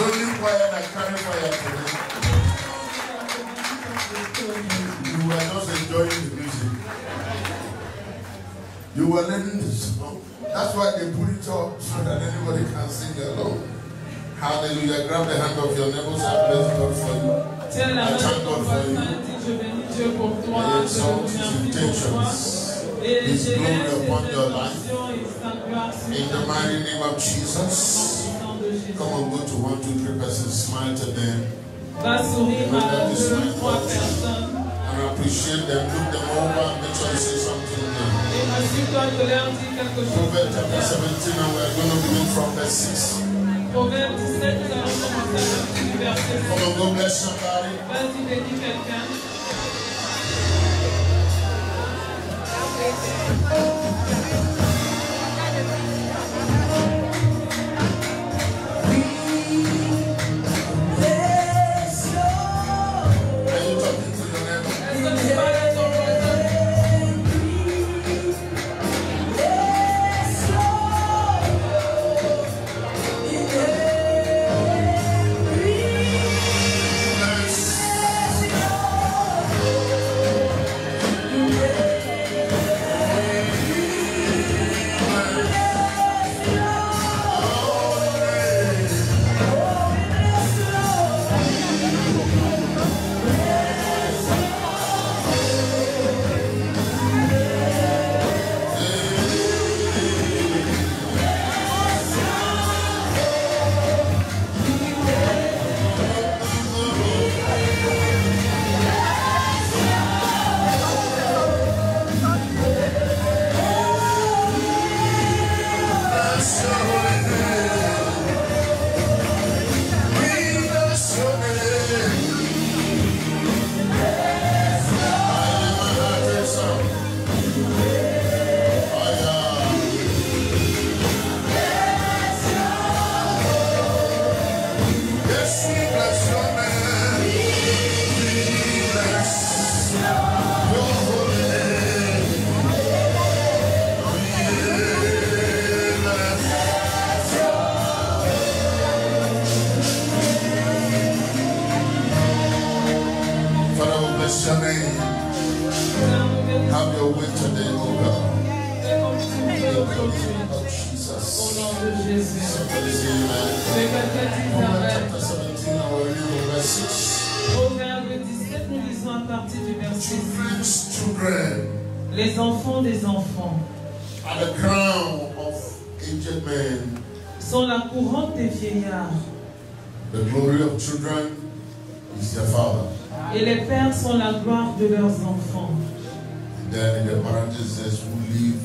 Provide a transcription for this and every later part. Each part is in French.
only choir that carry fire today. You were just enjoying the music. You were learning the song. That's why they put it up so that anybody can sing along. Hallelujah. Grab the hand of your neighbors and bless God for you. I thank God for you. I exalt His intentions, His glory upon your life. In the mighty name of Jesus. Come on, go to 1, 2, 3 persons. Smile to them. And appreciate them. Look them over and make sure you say something to them. Proverbs chapter 17, and we're going to begin from verse 6. Proverbe 17, nous allons commencer à partir du verset 6. Come on, go bless somebody. Vas-y, bénis quelqu'un. Les enfants des enfants sont la couronne des vieillards. The glory of children is their father. Et les pères sont la gloire de leurs enfants. And then in the parentheses, who live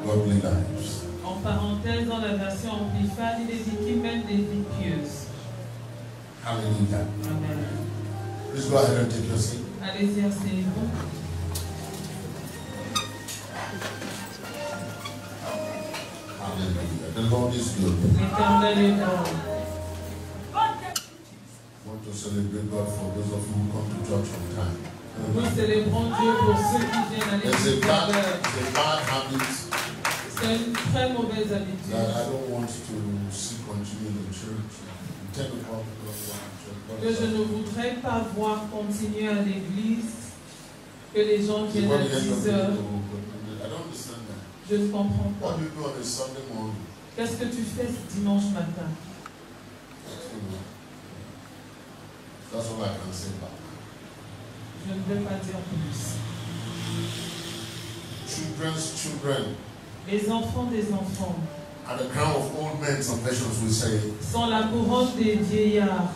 godly lives. En parenthèse, dans la version Amplified, il est dit qu'ils mènent des vies pieuses. Hallelujah. Amen. Please go ahead and take your seat. Allez-y, asseyez-vous. Hallelujah. The Lord is good. L'Éternel est bon. I want to celebrate God for those of you who come to church on time. Nous célébrons Dieu pour ceux qui viennent à l'église à l'heure. It's a bad habit. C'est une très mauvaise habitude. That I don't want to see continue in the church. 10 o'clock, que je ne voudrais pas voir continuer à l'église, que les gens viennent à 10 heures. Je ne comprends pas. Qu'est-ce que tu fais ce dimanche matin? Je ne vais pas dire plus. Children's children. Les enfants des enfants. And the crown of old men, some versions will say. Sont la couronne des vieillards.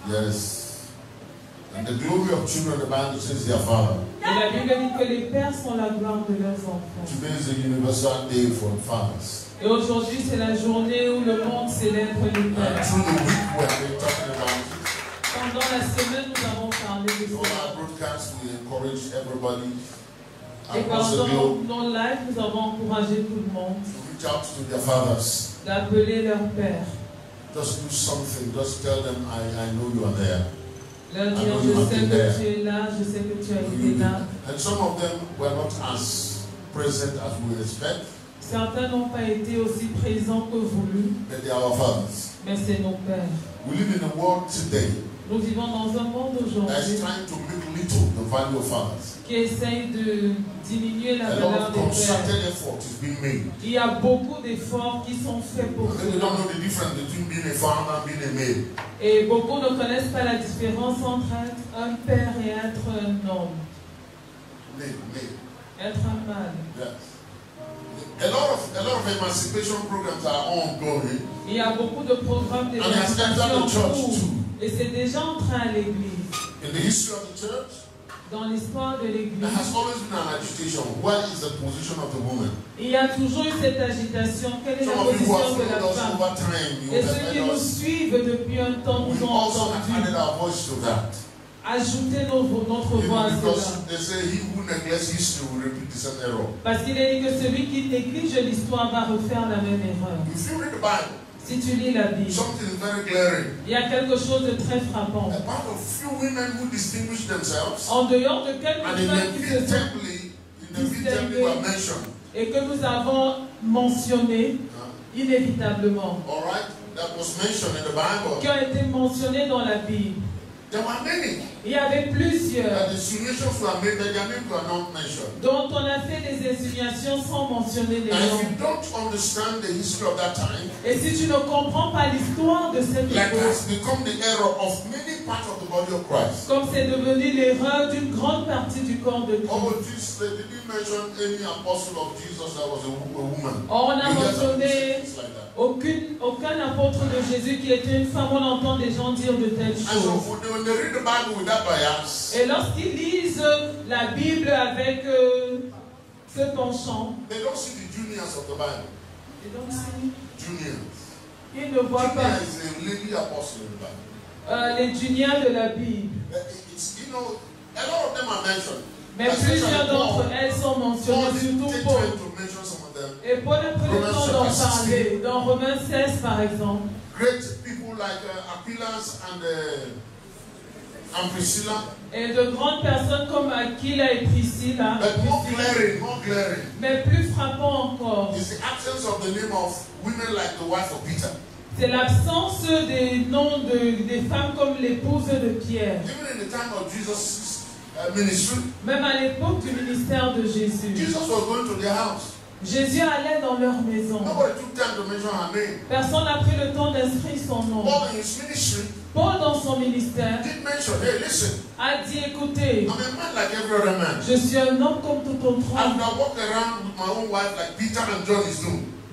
Yes. And the glory of children, the Bible says their father. Et la Bible dit que les pères sont la gloire de leurs enfants. Today is a universal day for fathers. Et aujourd'hui, c'est la journée où le monde célèbre les pères. Through the week we have been talking about it. Pendant la semaine, nous avons parlé de cela. All our broadcasts, we encourage everybody. Et pendant nos lives, nous avons encouragé tout le monde d'appeler leur père. Just do something. Just tell them, I know you are there. Leur dire, je sais que tu es là, je sais que tu as été là. And some of them were not as present as we expect. Certains n'ont pas été aussi présents que voulu. But they are our fathers. Mais c'est nos pères. We live in a world today. Nous vivons dans un monde aujourd'hui qui essaye de diminuer la valeur des pères. Il y a beaucoup d'efforts qui sont faits pour cela. Et beaucoup ne connaissent pas la différence entre être un père et être un homme. Être un mâle. Yes. A lot of emancipation programs are ongoing. Il y a beaucoup de programmes d'émancipation et c'est déjà entré à l'église. In the history of the church, dans l'histoire de l'église, there has always been an agitation. What is the position of the woman? Il y a toujours eu cette agitation. Quelle est la position de la femme? Et ceux qui nous suivent depuis un temps nous ont entendu ajouter notre voix à cela. Parce qu'il est dit que celui qui néglige l'histoire va refaire la même erreur. Si tu lis la Bible, il y a quelque chose de très frappant. En dehors de quelques femmes qui se sont distinguées et que nous avons mentionnées inévitablement, qui ont été mentionnées dans la Bible. Il y avait plusieurs dont on a fait des insinuations sans mentionner les noms. Et si tu ne comprends pas l'histoire de cette époque, comme c'est devenu l'erreur d'une grande partie du corps de Christ. On a mentionné aucun apôtre de Jésus qui était une femme. On entend des gens dire de telles choses. Et lorsqu'ils lisent la Bible avec ce penchant, ils ne voient pas les juniors de la Bible. Mais plusieurs d'entre elles sont mentionnées, surtout Paul. Et Paul a pris le temps d'en parler. Dans Romains 16, par exemple. Et de grandes personnes comme Aquila et Priscilla. Mais plus frappant encore, c'est l'absence des noms des femmes comme l'épouse de Pierre. Même à l'époque du ministère de Jésus, Jésus allait dans leur maison. Personne n'a pris le temps d'inscrire son nom. Paul, dans son ministère, a dit, écoutez, je suis un homme comme tout autre homme.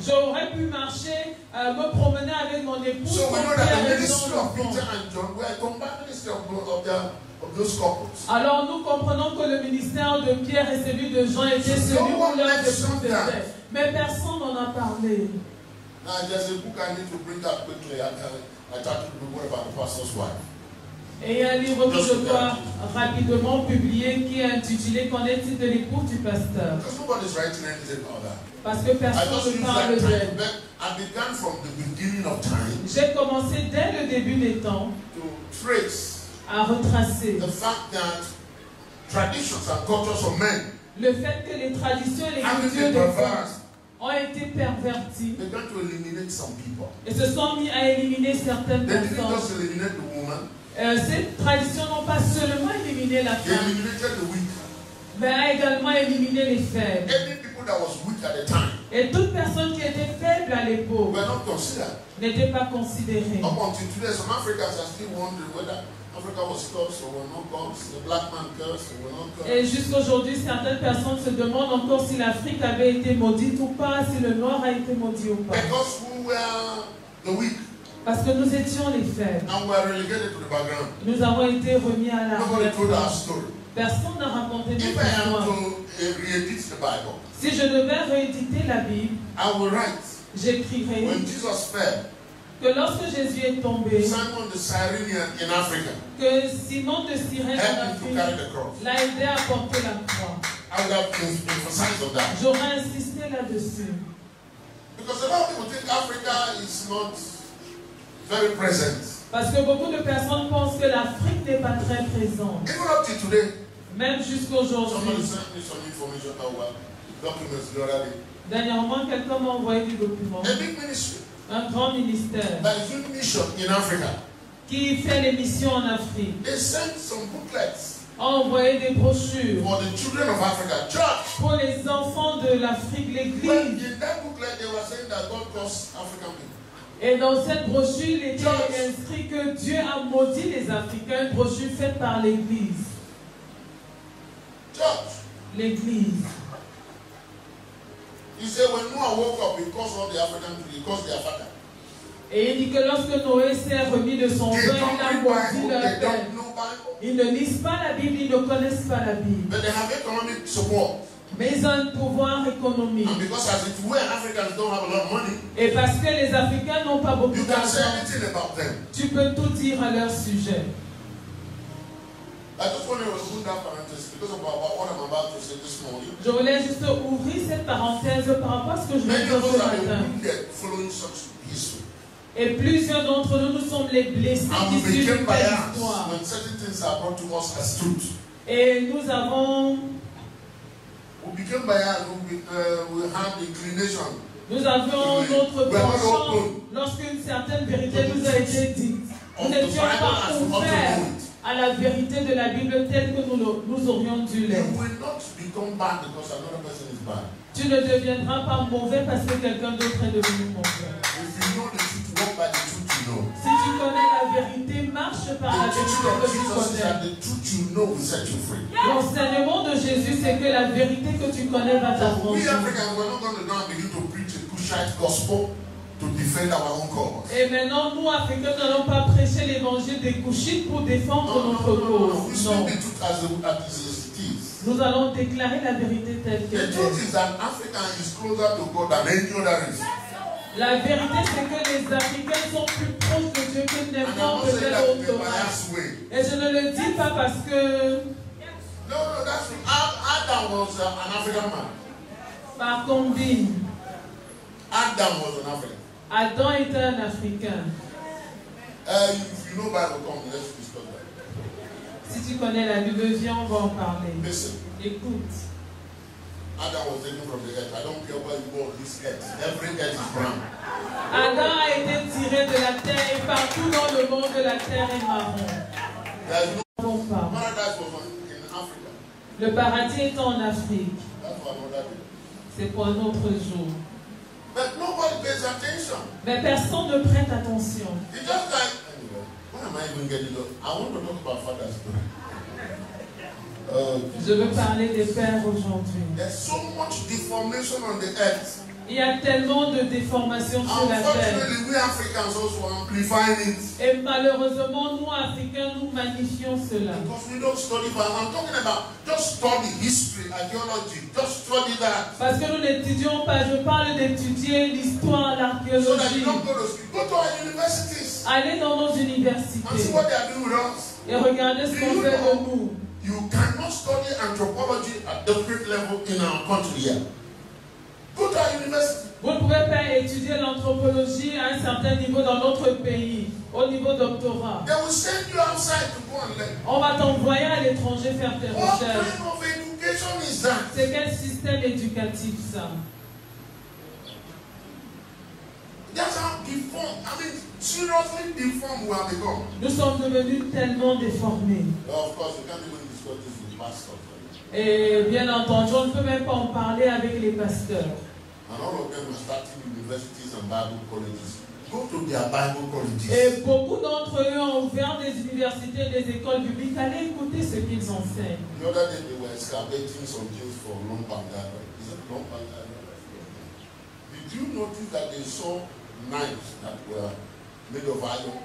J'aurais pu marcher, me promener avec mon épouse. Alors nous comprenons que le ministère de Pierre et celui de Jean était celui où leurs épouses étaient. Mais personne n'en a parlé. Et il y a un livre que je dois rapidement publier qui est intitulé « Qu'en est-il de l'épouse du pasteur ?» Parce que personne ne parle d'elle. J'ai commencé dès le début des temps à retracer le fait que les traditions et les cultures des femmes ont été perverties et se sont mis à éliminer certaines personnes. Ces traditions n'ont pas seulement éliminé la femme, mais a également éliminé les faibles. Et toute personne qui était faible à l'époque n'était pas considérée. Et jusqu'aujourd'hui, certaines personnes se demandent encore si l'Afrique avait été maudite ou pas, si le noir a été maudit ou pas. Parce que nous étions les faibles. Nous avons été remis à l'arrière-plan. Personne n'a raconté notre histoire. Si je devais rééditer la Bible, j'écrirais que lorsque Jésus est tombé, que Simon de Cyrène en Afrique l'a aidé à porter la croix. J'aurais insisté là-dessus. Parce que beaucoup de personnes pensent que l'Afrique n'est pas très présente. Même jusqu'aujourd'hui. Dernièrement, quelqu'un m'a envoyé des documents. Un grand ministère. That is doing mission in Africa. Qui fait les missions en Afrique. They sent some booklets. Envoyer des brochures for the children of Africa, church. Pour les enfants de l'Afrique, l'église. In that booklet, they were saying that God calls African people. Et dans cette brochure, il était inscrit que Dieu a maudit les Africains. Une brochure faite par l'église. Church. L'église. He said when Noah woke up, he caused all the African people, he caused their father. Et il dit que lorsque Noé s'est remis de son vin, il a maudit leur père. Ils ne lisent pas la Bible, ils ne connaissent pas la Bible. But they have economic support. Mais ils ont un pouvoir économique. And because as it were, Africans don't have a lot of money. Et parce que les Africains n'ont pas beaucoup d'argent, tu peux tout dire à leur sujet. I just want to open that parenthesis because of what I'm about to say this morning. Je voulais juste ouvrir cette parenthèse par rapport à ce que je vais dire ce matin. Et plusieurs d'entre nous, nous sommes les blessés issus de l'histoire. Et nous avons nous avions notre penchant lorsqu'une certaine vérité nous a été dite. Nous n'étions pas ouverts à la vérité de la Bible telle que nous aurions dû l'être. Tu ne deviendras pas mauvais parce que quelqu'un d'autre est devenu mauvais. Si tu connais la vérité, marche par la vérité que tu connais. L'enseignement de Jésus, c'est que la vérité que tu connais va t'affranchir. Et maintenant, nous, Africains, n'allons pas prêcher l'évangile des Couchites pour défendre notre cause. Non. Nous allons déclarer la vérité telle qu'elle est. La vérité, c'est que les Africains sont plus proches de Dieu que n'importe quel autre race. Et je ne le dis pas parce que... Adam was an African man. Par combine. Adam was an African. Adam était un Africain. If you know Bible, come, let's discuss that. Si tu connais la Bible, viens, on va en parler. Listen. Écoute. Adam was taken from the earth. I don't care where you go on this earth. Every earth is brown. Adam a été tiré de la terre et partout dans le monde de la terre est marron. Paradise was in Africa. Le paradis est en Afrique. That's for another day. C'est pour un autre jour. But nobody pays attention. Mais personne ne prête attention. It's just like, anyway, when am I even getting up? I want to talk about Father's Day. Je veux parler des pères aujourd'hui. There's so much deformation on the earth. Il y a tellement de déformations sur la terre. We Africans also amplifying it. Et malheureusement, nous Africains, nous magnifions cela. Because we don't study, but I'm talking about just study history, archaeology, just study that. Parce que nous n'étudions pas, je parle d'étudier l'histoire, l'archéologie. So that you don't go to school. Go to our universities. Allez dans nos universités. And see what they are doing with us. Et regardez ce qu'on fait de nous. You cannot study anthropology at different level in our country here. Go to our university. Vous ne pouvez pas étudier l'anthropologie à un certain niveau dans notre pays, au niveau doctorat. They will send you outside to go and learn. On va t'envoyer à l'étranger faire tes recherches. What kind of education is that? C'est quel système éducatif ça? That's how deformed, I mean, seriously deformed we have become. Nous sommes devenus tellement déformés. Of course, you can't even discuss this with pastors. Et bien entendu, on ne peut même pas en parler avec les pasteurs. And all of them are starting universities and Bible colleges. Go to their Bible colleges. Et beaucoup d'entre eux ont ouvert des universités, des écoles bibliques. Allez écouter ce qu'ils enseignent. The other day they were excavating some things for Lompangara. Is it Lompangara? Did you notice that they saw knives that were made of iron?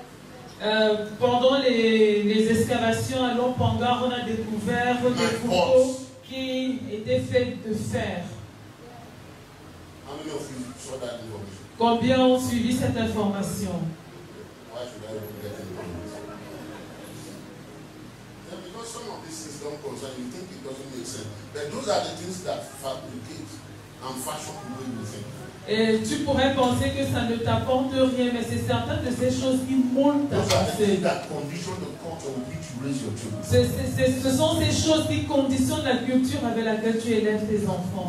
Pendant les excavations à Lompangara, on a découvert des couteaux qui étaient faits de fer. How many of you saw that information? Combien ont suivi cette information? Why should I even get into it? Yeah, because some of these things don't concern you, think it doesn't make sense. But those are the things that fabricate and fashion the way you think. Et tu pourrais penser que ça ne t'apporte rien, mais c'est certaines de ces choses qui montent ta pensée. Ce sont ces choses qui conditionnent la culture avec laquelle tu élèves tes enfants.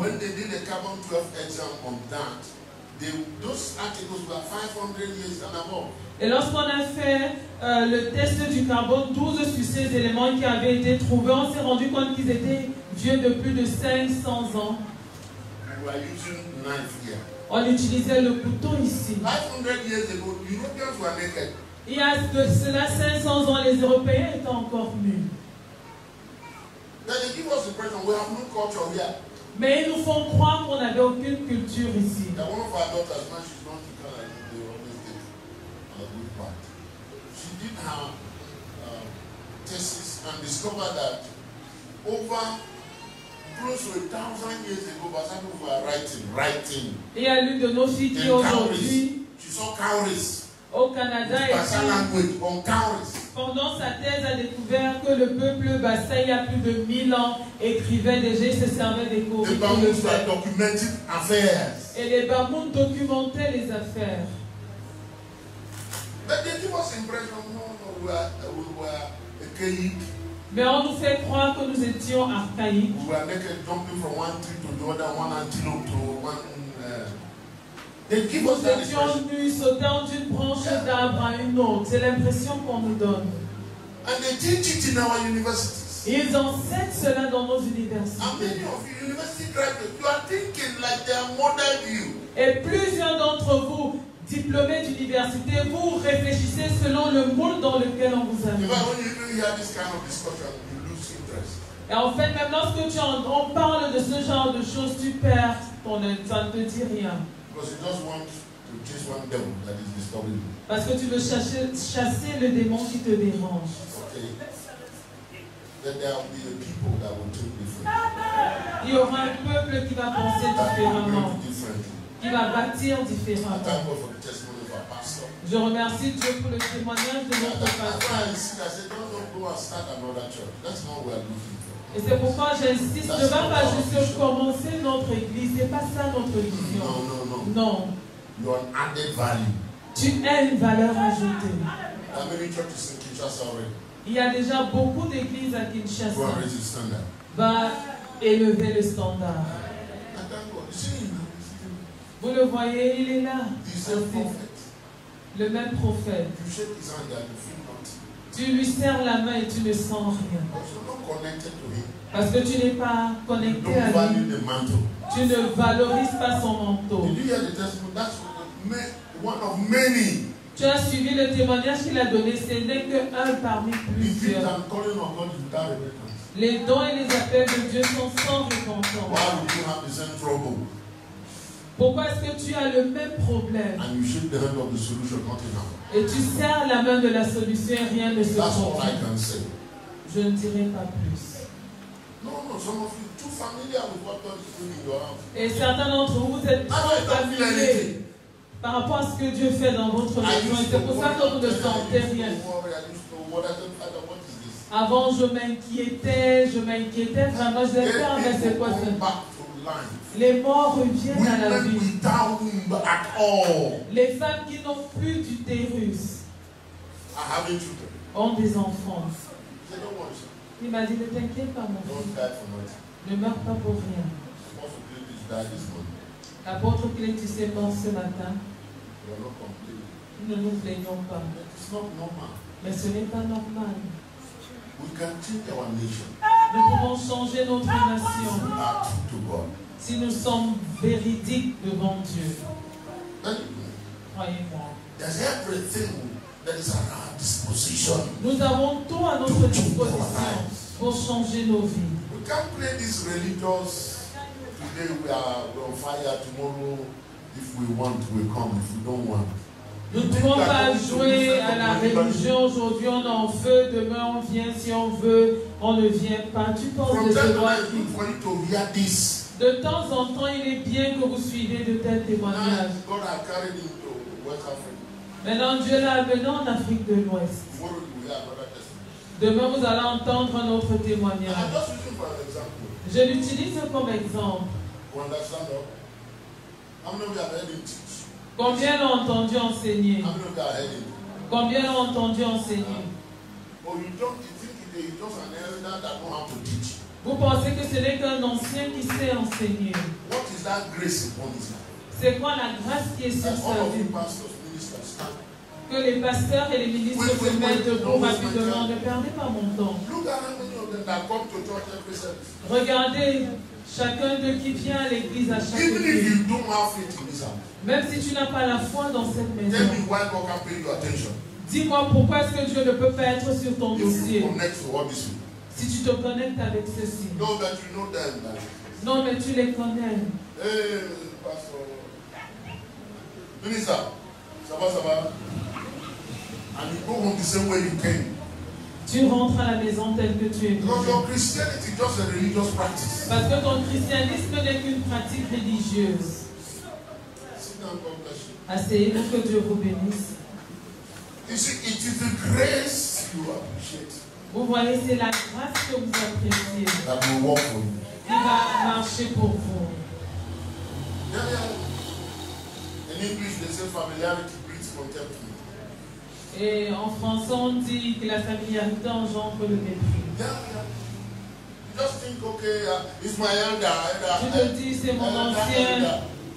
Et lorsqu'on a fait le test du carbone 12 sur ces éléments qui avaient été trouvés, on s'est rendu compte qu'ils étaient vieux de plus de 500 ans. On utilisait le couteau ici. 500 years ago, Europeans were naked. Il y a de cela 500 ans, les Européens étaient encore nus. Mais ils nous font croire qu'on n'avait aucune culture ici. She did her thesis and discovered that over close to 1,000 years ago, people were writing. Il y a l'une de nos filles qui aujourd'hui, she saw cowries. Au Canada, pendant sa thèse, a découvert que le peuple Bassa, il y a plus de 1000 ans, écrivait déjà, il se servait des cours. Et les Bamoun documentaient les affaires. Mais on nous fait croire que nous étions archaïques. Nous étions nus sautant d'une branche d'arbre à une autre. C'est l'impression qu'on nous donne. Ils enseignent cela dans nos universités. Et plusieurs d'entre vous, diplômés d'université, vous réfléchissez selon le moule dans lequel on vous a mis. Et en fait, même lorsque on parle de ce genre de choses, tu perds, ça ne te dit rien. Parce que tu veux chasser le démon qui te dérange. Il y aura un peuple qui va penser différemment, qui va bâtir différemment. Je remercie Dieu pour le témoignage de notre pasteur. Et c'est pourquoi j'insiste, ne va pas juste commencer notre église, c'est pas ça notre vision. Non. Tu as une valeur ajoutée. Il y a déjà beaucoup d'églises à Kinshasa. Va élever le standard. Vous le voyez, il est là. Le même prophète. Tu lui serres la main et tu ne sens rien. Parce que tu n'es pas connecté à lui. Tu ne valorises pas son manteau. Tu as suivi le témoignage qu'il a donné. Ce n'est qu'un parmi plusieurs. Les dons et les appels de Dieu sont sans repentance. Pourquoi est-ce que tu as le même problème? Et tu serres la main de la solution et rien ne se produit. Je ne dirai pas plus. Et certains d'entre vous êtes trop familiers par rapport à ce que Dieu fait dans votre maison. Et c'est pour ça que vous ne sentez rien. Avant, je m'inquiétais vraiment. Je disais, mais c'est quoi ça? Les morts reviennent à la vie. Les femmes qui n'ont plus d'utérus ont des enfants. Il m'a dit, ne t'inquiète pas, mon fils. Ne meurs pas pour rien. L'apôtre Clétus est mort ce matin. Nous ne nous plaignons pas. Mais ce n'est pas normal. Nous pouvons changer notre nation si nous sommes véridiques devant Dieu. Croyez-moi. Nous avons tout à notre disposition pour changer nos vies. Nous ne pouvons pas jouer à la religion. Aujourd'hui, on est en feu. Demain, on vient. Si on veut, on ne vient pas. Tu penses de ce droit qui... De temps en temps, il est bien que vous suivez de tels témoignages. Maintenant, Dieu l'a amené en Afrique de l'Ouest. Demain, vous allez entendre un autre témoignage. Je l'utilise comme exemple. Combien l'ont entendu enseigner? Combien l'ont entendu enseigner? Vous pensez que ce n'est qu'un ancien qui sait enseigner? C'est quoi la grâce qui est sur sa vie? Que les pasteurs et les ministres se mettent debout rapidement. Ne perdez pas mon temps. Regardez chacun d'eux qui vient à l'église à chaque église. Même si tu n'as pas la foi dans cette maison, dis-moi pourquoi est-ce que Dieu ne peut pas être sur ton dossier si tu te connectes avec ceci. Non, mais tu les connais. Minister, ça va. And you go home the same way you came. Tu rentres à la maison telle que tu es venu. Because your Christianity is just a religious practice. Parce que ton christianisme n'est qu'une pratique religieuse. Sit down, God bless you. Asseyez-vous, que Dieu vous bénisse. You see, it is the grace you appreciate. Vous voyez, c'est la grâce que vous appréciez. That will work for you. Qui va marcher pour vous. Yeah. In English, they say familiarity breeds contempt. Et en français, on dit que la familiarité engendre le mépris. Yeah. You just think, okay, it's my elder. Tu te dis, c'est mon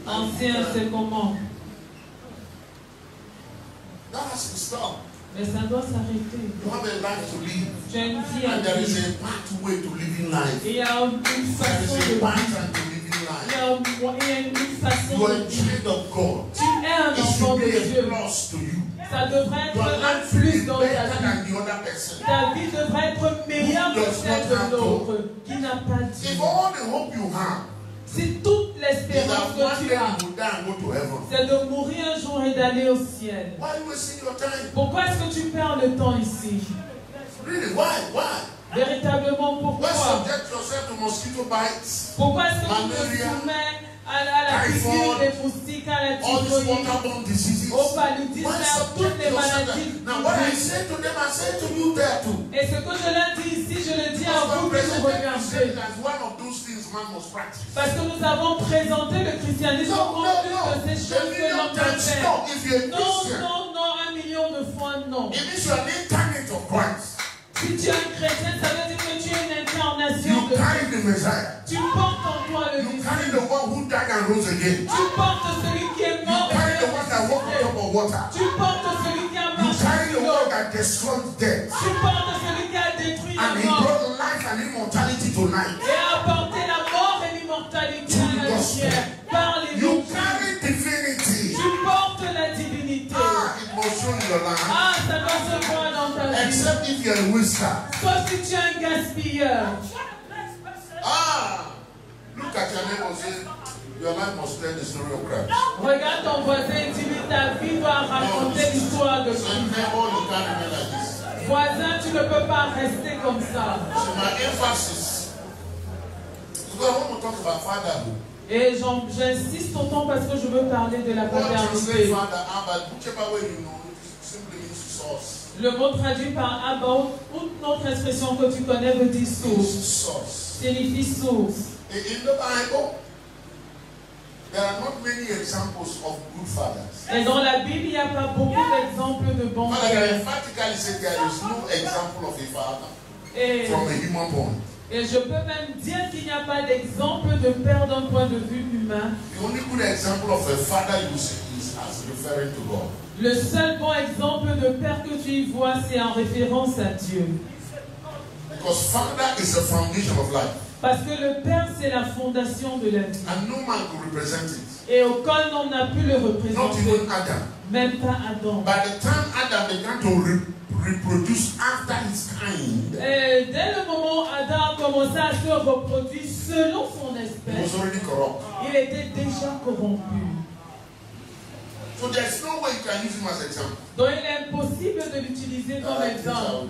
ancien, c'est comment? That has to stop. Mais ça doit s'arrêter. You have a life to live. Tu as une vie à And there is vivre. a pathway to living life. Et il y a une façon de vivre. Il y a une façon You are de a vivre. child of God. Tu es un enfant de Dieu. To you. Ça devrait être un plus dans ta vie. Ta vie devrait être meilleure que celle de l'autre qui n'a pas Dieu. Si toute l'espérance que tu as, c'est de mourir un jour et d'aller au ciel. Pourquoi est-ce que tu perds le temps ici? Véritablement, pourquoi? Pourquoi est-ce que tu te soumets à la piqûre des moustiques, à la typhoïde, au paludisme, à toutes les maladies? Et ce que je leur dis ici, je le dis à vous que vous regardez. Parce que nous avons présenté le christianisme comme une de ces choses que l'on peut faire. Non, 1 million de fois non. Si tu es un chrétien, ça veut dire que tu es une incarnation de Dieu. Tu portes en toi le Messie. Tu portes celui qui est mort et qui est ressuscité. Tu portes celui qui a marché sur l'eau. Tu portes celui qui a détruit la mort. Et a apporté la mort et l'immortalité à la lumière par l'évangile. Tu portes la divinité. Ah, ça doit se voir dans ta vie. Except if you're a waster. Sauf si tu es un gaspilleur. Look at your neighbor and say, your life must tell the story of Christ. Regarde ton voisin et dis-lui, ta vie doit raconter l'histoire de Christ. Voisin, tu ne peux pas rester comme ça. So my emphasis. Because I want to talk about fatherhood. Et j'insiste autant parce que je veux parler de la paternité. Le mot traduit par Abba, ou notre expression que tu connais veut dire source. Signifie source. Et dans la Bible, il n'y a pas beaucoup d'exemples de bons pères. Et je peux même dire qu'il n'y a pas d'exemple de père d'un point de vue humain. Le seul bon exemple de père que tu y vois, c'est en référence à Dieu. Parce que le père, c'est la fondation de la vie. Et aucun homme n'a pu le représenter. Même pas Adam. Et dès le moment où Adam a commencé à se reproduire selon son espèce, il était déjà corrompu. Donc il est impossible de l'utiliser comme exemple.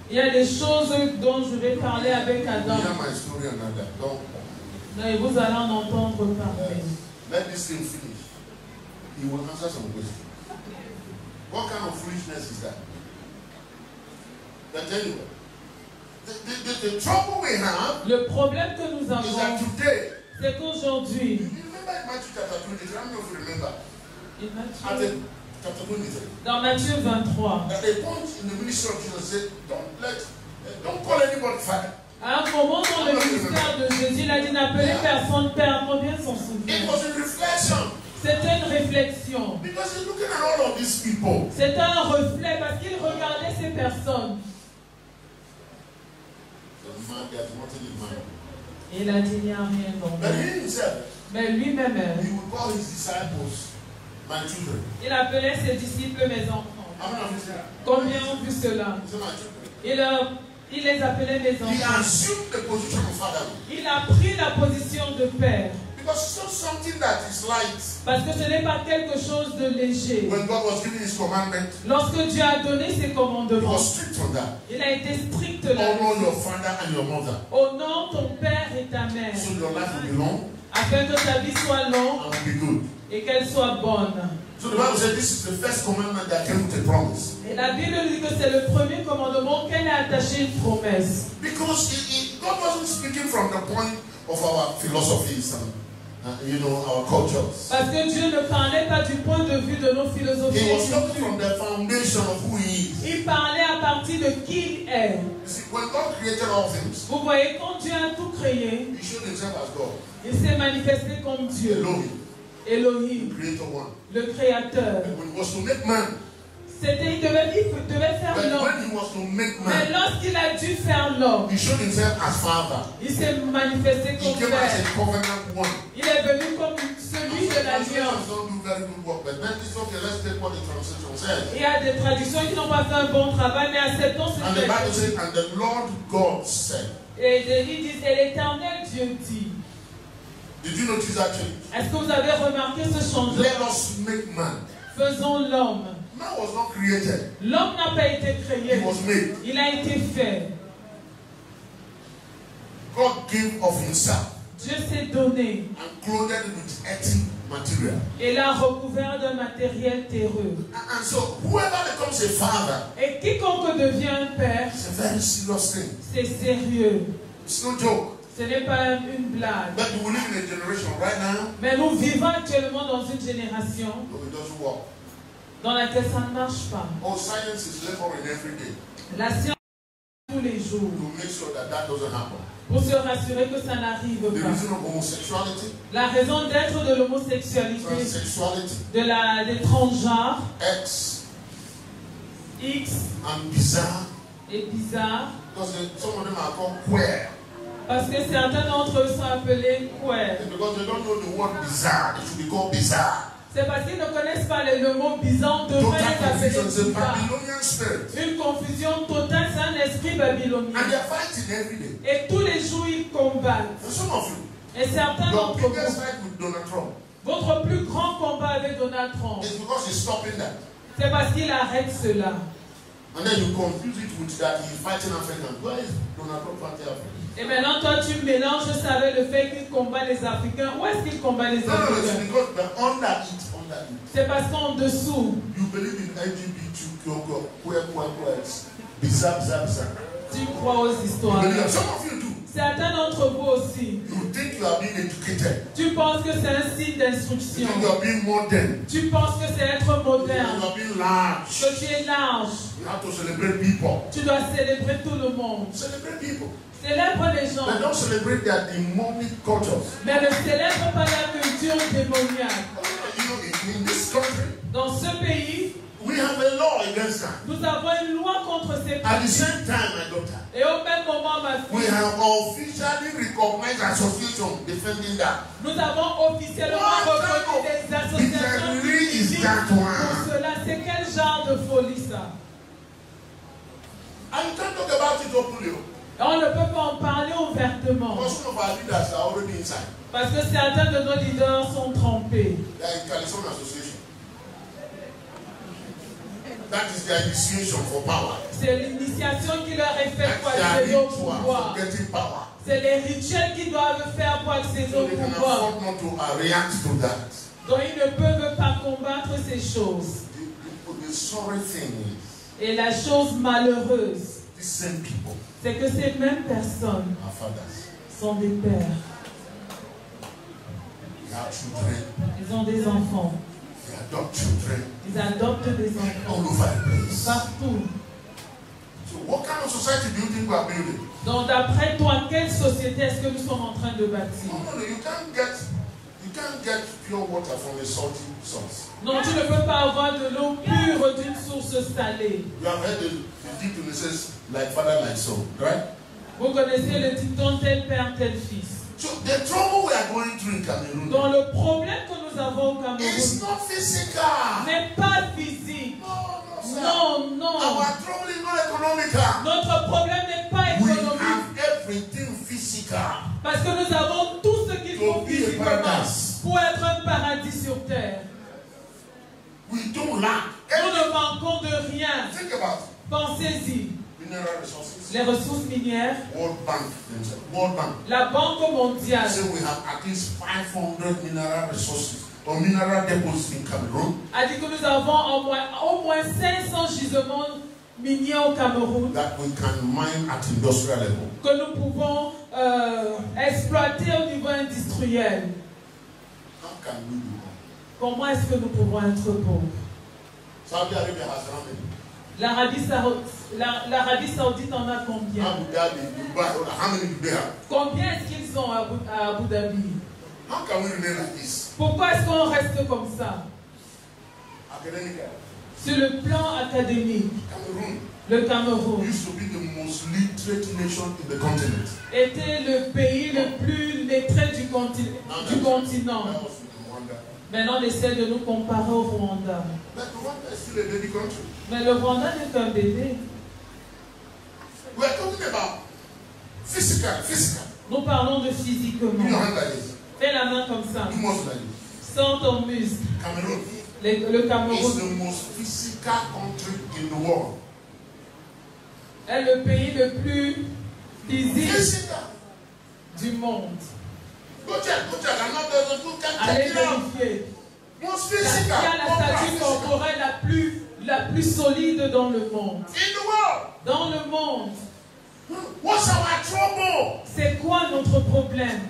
Il y a des choses dont je vais parler avec Adam. Et vous allez en entendre parler. Let this thing finish. He will answer some questions. What kind of foolishness is that? But anyway, the trouble we have, le problème que nous avons, is that today, c'est qu'aujourd'hui, remember in Matthew chapter 23, I don't know if you remember. Dans Matthieu 23, that the point in the ministry of Jesus said, don't call anybody father. À un moment dans le ministère de Jésus, il a dit n'appelez personne père, combien s'en souvient? C'était une réflexion. C'était un reflet parce qu'il regardait ces personnes. Et il a dit il n'y a rien dans lui. Mais lui-même, il appelait ses disciples mes enfants. Combien ont vu cela? Il les appelait mes enfants. Il a pris la position de père. Parce que ce n'est pas quelque chose de léger. Lorsque Dieu a donné ses commandements, il a été strict là-dessus. Honore ton père et ta mère, afin que ta vie soit longue et qu'elle soit bonne. Et la Bible dit que c'est le premier commandement qu'elle a attaché une promesse. God wasn't speaking from the point of our philosophies and our cultures. Parce que Dieu ne parlait pas du point de vue de nos philosophies. He was talking from the foundation of who he is. Il parlait à partir de qui il est. You see, when God created all things, vous voyez, quand Dieu a tout créé, he showed himself as God. Il s'est manifesté comme Dieu. Elohim, le créateur. And when he was to make man, il devait faire l'homme. Mais lorsqu'il a dû faire l'homme, il s'est manifesté comme Père. Il est venu comme celui de l'alliance. Il y a des traductions qui n'ont pas fait un bon travail, mais acceptons ce texte. Et ils disent, et l'Éternel Dieu dit. Est-ce que vous avez remarqué ce changement? Faisons l'homme. L'homme n'a pas été créé. Il a été fait. God gave of himself. Dieu s'est donné. And clothed with earthy material. Et l'a recouvert d'un matériel terreux. And so whoever becomes a father, et quiconque devient un père, it's a very serious thing. C'est sérieux. It's no joke. Ce n'est pas une blague. But we live in a generation right now. Mais nous vivons actuellement dans une génération dans laquelle ça ne marche pas. Oh, science is laboring every day. La science tous les jours. To make sure that doesn't happen. Pour se rassurer que ça n'arrive pas. The reason of homosexuality. La raison d'être de l'homosexualité. Des transgenres. X. And bizarre. Et bizarre. Because some of them are called queer. Parce que certains d'entre eux sont appelés queer. Because they don't know the word bizarre. It should be called bizarre. C'est parce qu'ils ne connaissent pas le mot bizarre. On devrait les appeler bizarre. Une confusion totale, c'est un esprit babylonien. And they are fighting every day. Et tous les jours ils combattent. And some of you, et certains d'entre vous, votre plus grand combat avec Donald Trump, c'est parce qu'il arrête cela. And then you confuse it with that he's fighting Africans. Why is Donald Trump fighting Africans? Et maintenant toi tu mélanges ça avec le fait qu'il combat les Africains. Où est-ce qu'il combat les Africains? C'est parce qu'en dessous, you believe in LGBTQ, bizarre. Tu crois aux histoires. Some of you do. Certains d'entre vous aussi. You think you are being educated. Tu penses que c'est un signe d'instruction. You are being modern. Tu penses que c'est être moderne. You are being large. Que tu es large. You have to celebrate people. Tu dois célébrer tout le monde. Celebrate people. Célèbre les gens. But don't celebrate their demonic cultures. Mais ne célèbre pas la culture démoniaque. You know, in this country, dans ce pays, we have a law against that. Nous avons une loi contre ces pratiques. At the same time, my daughter, et au même moment, ma fille, we have officially recognized associations defending that. Nous avons officiellement reconnu des associations qui pour cela. C'est quel genre de folie ça? And you can't talk about it openly. On ne peut pas en parler ouvertement. Most of our leaders are already inside. Parce que certains de nos leaders sont trempés. They are in California Association. That is their initiation for power. C'est l'initiation qui leur est faite pour accéder au pouvoir. C'est les rituels qu'ils doivent faire pour accéder au pouvoir. Donc ils ne peuvent pas combattre ces choses. Et la chose malheureuse, c'est que ces mêmes personnes sont des pères. Ils ont des enfants. Ils adoptent des enfants partout. kind of society do you think we are building? Donc d'après toi, quelle société est-ce que nous sommes en train de bâtir? No, you can't get pure water from a salty source. Non, tu ne peux pas avoir de l'eau pure d'une source salée. You have heard the dictum that says, like father, like son, right? Vous connaissez le dicton tel père, tel fils. So the trouble we are going through in Cameroon, donc le problème que nous avons au Cameroun n'est pas physique. Non. Our trouble is not economical. Notre problème n'est pas économique. We have everything physical. Parce que nous avons tout ce qu'il faut physiquement pour être un paradis sur terre. We don't lack. Nous ne manquons de rien. Think about it. Pensez-y. Les ressources minières. World Bank. La Banque mondiale. So we have at least 500 mineral resources or mineral deposits in Cameroon. A dit que nous avons au moins 500 gisements miniers au Cameroun. That we can mine at industrial level. Que nous pouvons exploiter au niveau industriel. How can we do that? Comment est-ce que nous pouvons être pauvres? Saudi Arabia has how many? L'Arabie Saoudite en a combien? Combien est-ce qu'ils ont à Abu Dhabi? How can we remain like this? Pourquoi est-ce qu'on reste comme ça? Sur le plan académique, le Cameroun used to be the most literate nation in the continent. Était le pays le plus lettré du continent. Maintenant, on essaie de nous comparer au Rwanda. Mais le Rwanda n'est qu'un bébé. We are talking about physical. Nous parlons de physiquement. Fais la main comme ça. Sans ton muscle. Cameroun. Le Cameroun is the most physical country in the world. Est le pays le plus physique du monde. Allez vérifier. Qui a la statue corporelle la plus solide dans le monde. Dans le monde. What's our trouble? C'est quoi notre problème?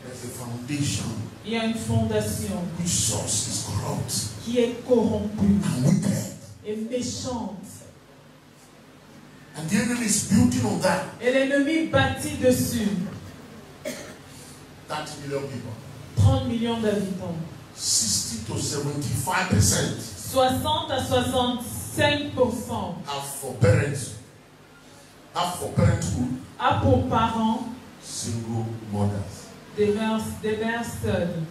There's a foundation. Il y a une fondation whose source is corrupt qui est corrompue and wicked. Et méchante. And the enemy is building on that. Et l'ennemi bâtit dessus. 30 million people. 30 millions d'habitants. 60 to 75%. 60 à 65% have for parents. Have for parenthood. A pour parents. Single mothers. Des mères seules.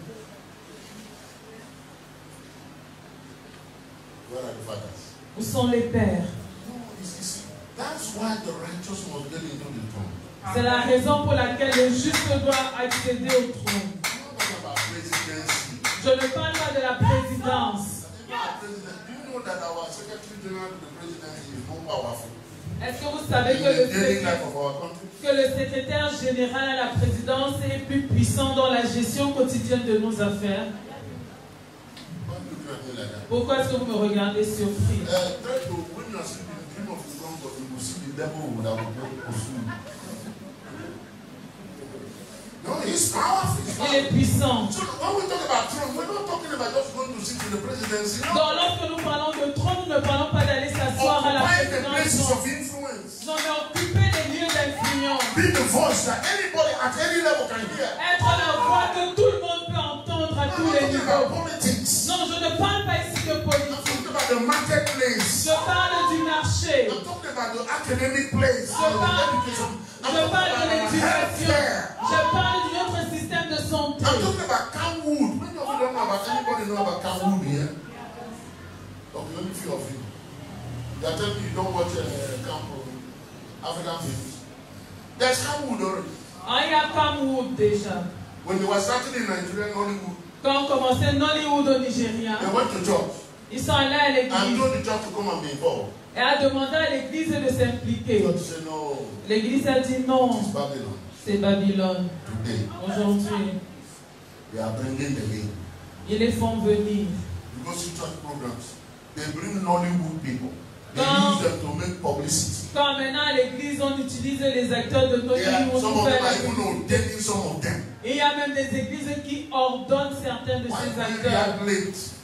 Where are the fathers? Où sont les pères? That's why the righteous must get into the throne. C'est la raison pour laquelle le juste doit accéder au trône. Je ne parle pas de la présidence. Est-ce que vous savez que le secrétaire général à la présidence est plus puissant dans la gestion quotidienne de nos affaires? Pourquoi est-ce que vous me regardez surpris? No, he's powerful. Il est puissant. So when we talk about throne, we're not talking about just going to sit in the presidency. No. Donc lorsque nous parlons de trône, nous ne parlons pas d'aller s'asseoir à la présidence. Non, mais occuper les lieux d'influence. Be the voice that anybody at any level can hear. Être la voix que tout le monde peut entendre à tous les niveaux. Non, je ne parle pas ici de politique. I'm talking about the marketplace. Je parle du marché. I'm talking about the academic place. Je parle de l'éducation. Je parle de notre système de santé. I'm talking about Camwood. Many of you don't know about anybody know about Camwood here? Okay, only few of you. They are telling me you don't watch African films. There's Camwood already. Il y a Camwood déjà. When they were starting in Nigeria, Nollywood. Quand on commençait Nollywood au Nigeria. They went to church. Ils sont allés à l'église. And told the church to come and be involved. Et a demandé à l'église de s'impliquer. No. L'église a dit non. C'est Babylone. Aujourd'hui. Ils les font venir. Quand maintenant à l'église on utilise les acteurs de Nollywood pour faire la publicité. Et il y a même des églises qui ordonnent certains de ces acteurs.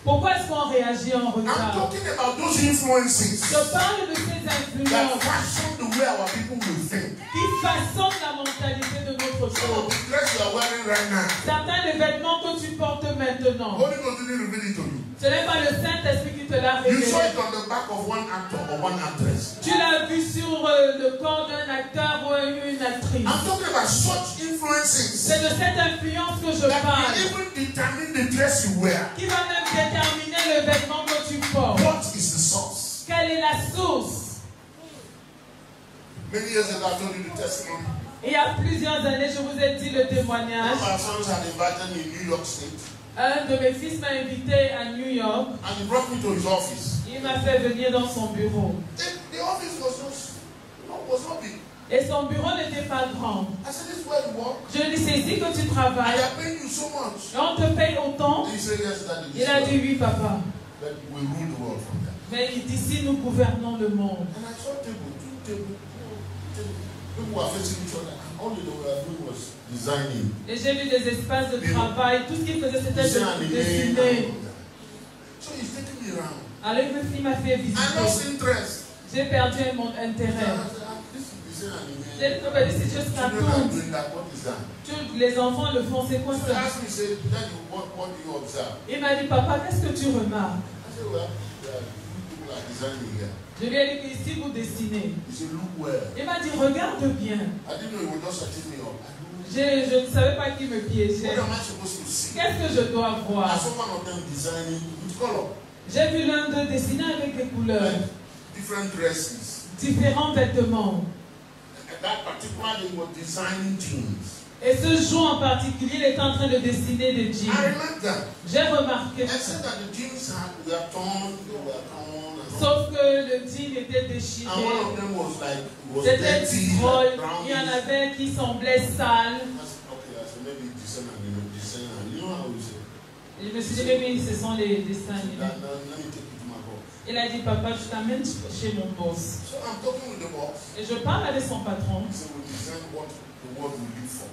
Pourquoi est-ce qu'on réagit en retard? Je parle de ces influences fashion the way our people will think. qui façonnent la mentalité de notre Some of peuple. the dress you are wearing right now, Certains des vêtements que tu portes maintenant, Holy Ghost didn't reveal it to you. ce n'est pas le Saint-Esprit qui te l'a You saw révélé. it on the back of one actor or one actress. Tu l'as vu sur le corps d'un acteur ou une actrice. I'm talking about such influences C'est de cette influence que je that parle, will even determine the dress you wear. qui va même déterminer le vêtement que tu portes. What is the source? Quelle est la source? Many years ago, I told you the testimony. Il y a plusieurs années, je vous ai dit le One témoignage. of our sons had invited me in New York State, Un de mes fils m'a invité à New York. and he brought me to his office. Il m'a fait venir dans son bureau. The office was not big. Et son bureau n'était pas grand. I said, "This is where you work. Je lui ai dit, c'est ici que tu And travailles. they are paying you so much." Et on te paye autant. He said, "Yes, Daddy." Il a dit, oui, papa. That we rule the world from there. Mais d'ici, nous gouvernons le monde. And I saw two tables. People were facing each other. All they were doing was designing. Et j'ai vu des espaces de travail. Tout ce qu'il faisait, c'était de Designing. dessiner. So he's taking me around. Alors, il m'a fait I visiter. lost interest. J'ai perdu mon intérêt. This is design J'ai dit, papa, this is just cartoon. doing that. What is that? Les enfants le font, c'est quoi So he ça? asked me, say, Daddy, what do you observe? Il m'a dit, papa, qu'est-ce que tu remarques? I said, well, people are designing here. Je lui ai dit qu'ici, vous dessinez. He said, look where. Il m'a dit, regarde bien. I didn't know he was just setting me up. Je ne savais pas qui me piégeait. What am I supposed to see? Qu'est-ce que je dois I voir? saw one of them designing with color. J'ai vu l'un d'eux dessiner avec des couleurs, Different dresses. différents vêtements. And that particularly was designing jeans. Et ce jour en particulier, il était en train de dessiner des I jeans. remember that. J'ai remarqué Except ça. that the jeans were torn, they were torn. And Sauf que le jean était one déchiré. of them was like, C'était dirty, destroy. brown. Il y en avait qui semblaient sales. Okay, I said maybe design and you know how we say. Et je me suis dit, mais oui, ce sont les dessins animés. Let me take you to my boss. Il a dit, papa, je t'amène chez mon boss. So I'm talking with the boss. Et je parle avec son patron. He said we design what the world will live for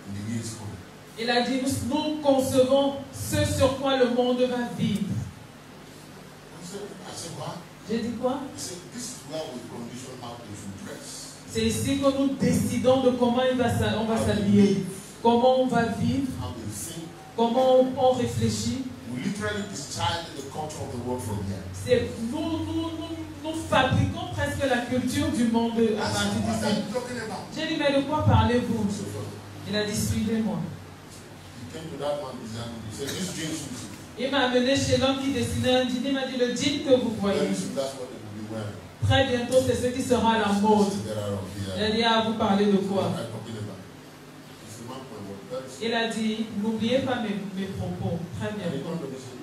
in the years coming. Il a dit, nous concevons ce sur quoi le monde va vivre. I said what? J'ai dit quoi? He said this is where we condition how they should dress. C'est ici que nous décidons de comment on va s'habiller, comment on va vivre, How they think. comment on réfléchit. We literally decide the culture of the world from here. Nous fabriquons presque la culture du monde à I partir said, what are d'ici. you talking about? J'ai dit, mais de quoi parlez-vous? So Il a dit, suivez-moi. he came to that man designing. He said, this jeans you see. Il m'a amené chez l'homme qui dessinait un jean. Il m'a dit, le jean que vous voyez, Very soon that's what they will be wearing. très bientôt, c'est ce qui sera à la mode. To get out of Il here. a dit, ah, vous parlez de What quoi? am I talking about? He said, man, my word. Very soon. Il a dit, n'oubliez pas mes propos. Très And he bien. turned to me and said,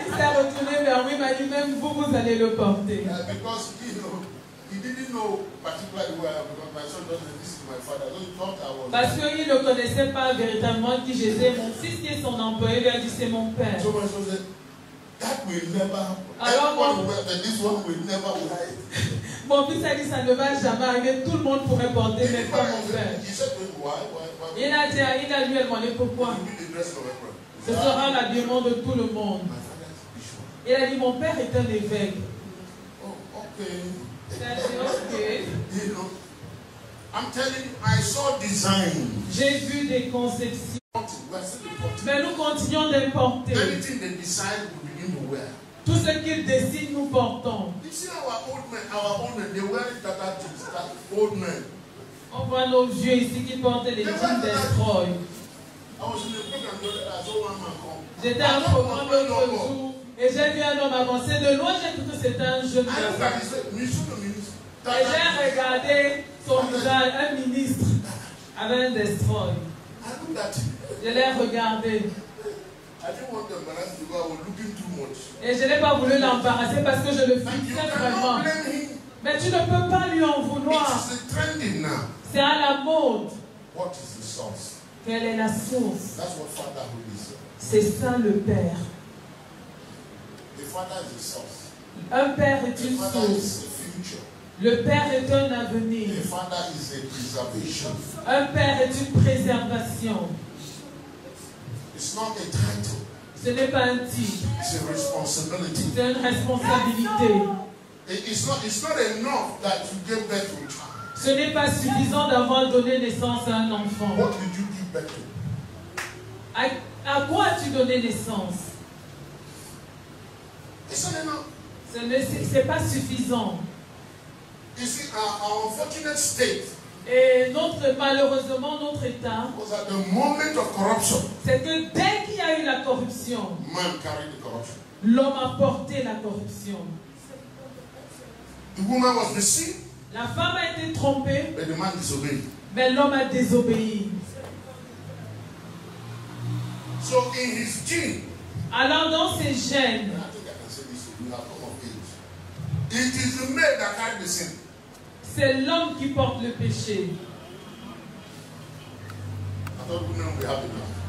Il s'est retourné vers moi, il m'a dit, même vous, vous allez le porter. because he didn't know particularly where I am, because my son doesn't. This is my father. So he thought I was. Parce qu'il ne connaissait pas véritablement qui j'étais. Mon fils qui est son employé lui a dit, c'est mon père. So my son said, that will never happen. Alors, Everyone will wear, and this one will never wear it. Mon fils a dit, ça ne va jamais arriver. Tout le monde pourrait porter, mais pas mon père. He said to him, why? Il a dit, il a lui demandé pourquoi. He will be the dress of everyone. Ce sera l'habillement de tout le monde. My father is a bishop. Il a dit, mon père est un évêque. Oh, okay. Il a dit, ok. You know, I'm telling you, I saw design. J'ai vu des conceptions. We're still importing. Mais nous continuons d'importer. Anything they decide, we begin to wear. Tout ce qu'ils décident, nous portons. You see our old men, they wear Tata jeans, that old men. On voit nos vieux ici qui portent les jeans Destroy. I was in a program the other day, I saw one man come. J'étais à un programme l'autre jour et j'ai vu un homme avancer. De loin, j'ai cru que c'était un jeune I looked at garçon. his face, minister. Et j'ai regardé son visage, un ministre avec un Destroy. I looked at him. Je l'ai regardé. I didn't want to embarrass him because I was looking too much. Et je n'ai pas voulu l'embarrasser parce que je le And you fixais cannot vraiment. blame him. Mais tu ne peux pas lui en vouloir. It is trending now. C'est à la mode. What is the source? Quelle est la source? That's what fatherhood is. C'est ça le Père. The father is the source. Un Père est The une father source. is the future. Le Père est un avenir. The father is a preservation. Un Père est une préservation. It's not a title. Ce n'est pas un titre. It's a responsibility. C'est une responsabilité. It's not enough that you give birth to a child. Ce n'est pas suffisant d'avoir donné naissance à un enfant. What did you give birth to? À quoi as-tu donné naissance? It's not enough. C'est pas suffisant. You see, our unfortunate state. Et malheureusement, notre état, was at the moment of corruption. C'est que dès qu'il y a eu la corruption, Man carried the corruption. L'homme a porté la corruption. The woman was deceived. La femme a été trompée. But the man disobeyed. Mais l'homme a désobéi. So in his gene. Alors dans ses gènes. I think I can say this. You have come of age. It is the male that carried the sin. C'est l'homme qui porte le péché.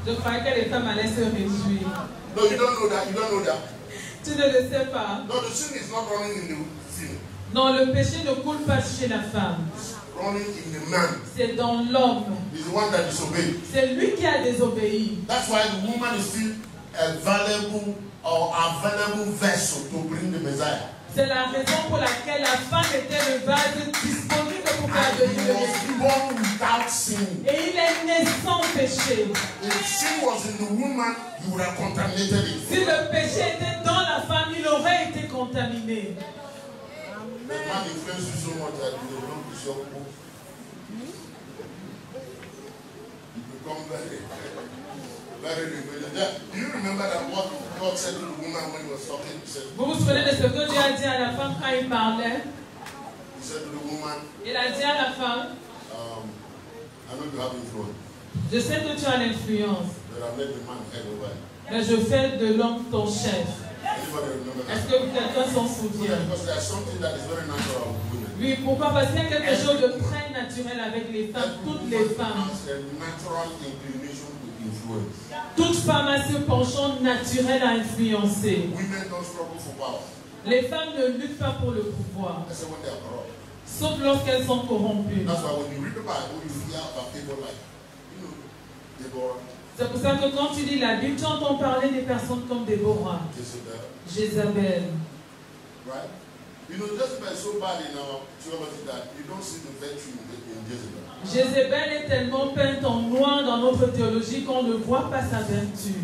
Je croyais que les femmes allaient se réjouir. No, you don't know that. You don't know that. Tu ne le sais pas. No, the sin is not running in the female. Non, le péché ne coule pas chez la femme. It's running in the man. C'est dans l'homme. He's the one that disobeyed. C'est lui qui a désobéi. That's why the woman is still a valuable or available vessel to bring the Messiah. C'est la raison pour laquelle la femme était le vase disponible pour faire venir le Messie. Et il est né sans péché. Si le péché était dans la femme, il aurait été contaminé. Vous vous souvenez de ce que Dieu a dit à la femme quand il parlait? Il a dit à la femme, je sais que tu as l'influence, mais je fais de l'homme ton chef. Est-ce que quelqu'un s'en souvient? Oui, pourquoi? Parce qu'il y a quelque chose de très naturel avec les femmes, toutes les femmes. Toute femme a ce penchant naturel à influencer. Les femmes ne luttent pas pour le pouvoir, sauf lorsqu'elles sont corrompues. C'est pour ça que quand tu lis la Bible, tu entends parler des personnes comme Déborah, Jézabel. Jézabel est tellement peinte en noir dans notre théologie qu'on ne voit pas sa vertu.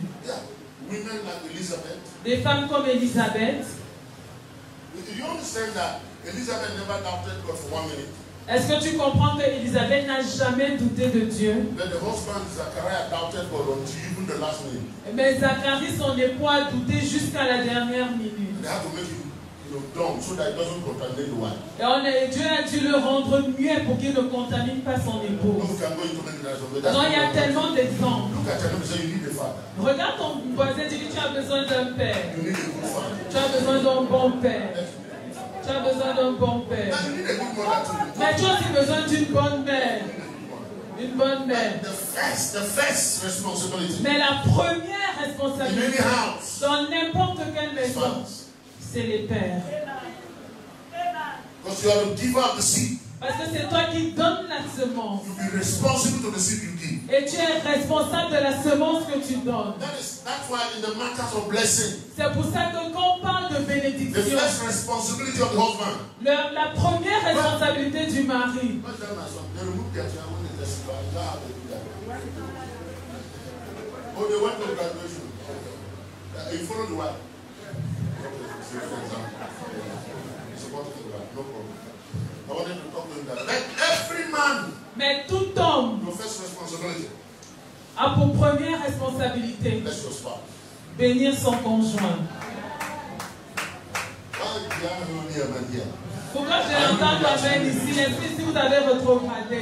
Des femmes comme Élisabeth. Est-ce que tu comprends que Élisabeth n'a jamais douté de Dieu? Mais Zacharie, son époux, a douté jusqu'à la dernière minute. Et Dieu a dû le rendre muet pour qu'il ne contamine pas son épouse. Non, il y a tellement d'exemples. Regarde ton voisin, dis que tu as besoin d'un père. Tu as besoin d'un bon père. Tu as besoin d'un bon père. Mais tu as aussi besoin d'une bonne mère. Une bonne mère. Mais la première responsabilité dans n'importe quelle maison, c'est les pères. Parce que c'est toi qui donnes la semence. Et tu es responsable de la semence que tu donnes. C'est pour ça que quand on parle de bénédiction, la première responsabilité du mari. Mais tout homme a pour première responsabilité bénir son conjoint. Pourquoi j'ai entendu amen ici? Est-ce que si vous avez retrogradé?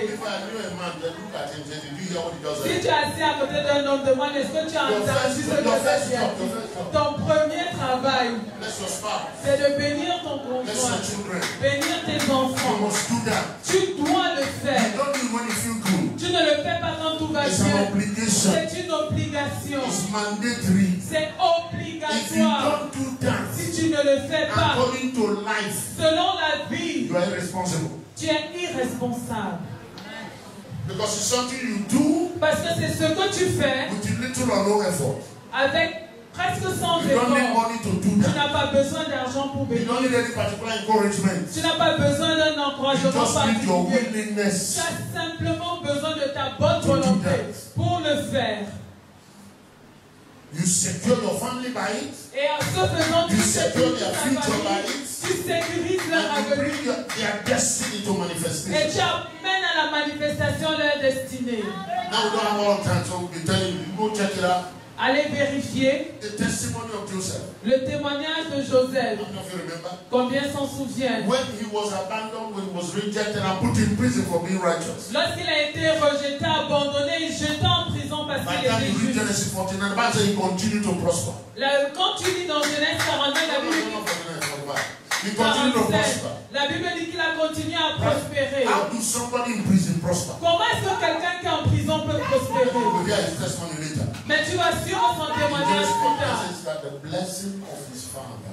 Si tu es assis à côté d'un homme, demande est-ce que tu as entendu ce que tu as dit? Ton premier travail, c'est de bénir ton conjoint, bénir tes enfants. Tu dois le faire. Tu ne le fais pas quand tout va bien. C'est une obligation. C'est obligatoire. Si tu ne le fais pas, selon la vie, tu es irresponsable. Parce que c'est ce que tu fais avec presque sans effort. Tu n'as pas besoin d'argent pour bénir. Tu n'as pas besoin d'un encouragement particulier. Tu as simplement besoin de ta bonne volonté pour le faire. You secure your family by it. Et en ce faisant, tu sécurises ta famille. Tu sécurises leur avenir. Et tu amènes à la manifestation leur destinée. Now we don't have all time, so we'll be telling you, go check it out. Allez vérifier le témoignage de Joseph. Combien s'en souviennent? Lorsqu'il a été rejeté, abandonné, jeté en prison parce qu'il était juste. Quand tu lis dans Genèse 49, la Bible dit qu'il a continué à prospérer. Comment est-ce que quelqu'un qui est en prison peut prospérer? Mais tu vas suivre son témoignage plus tard.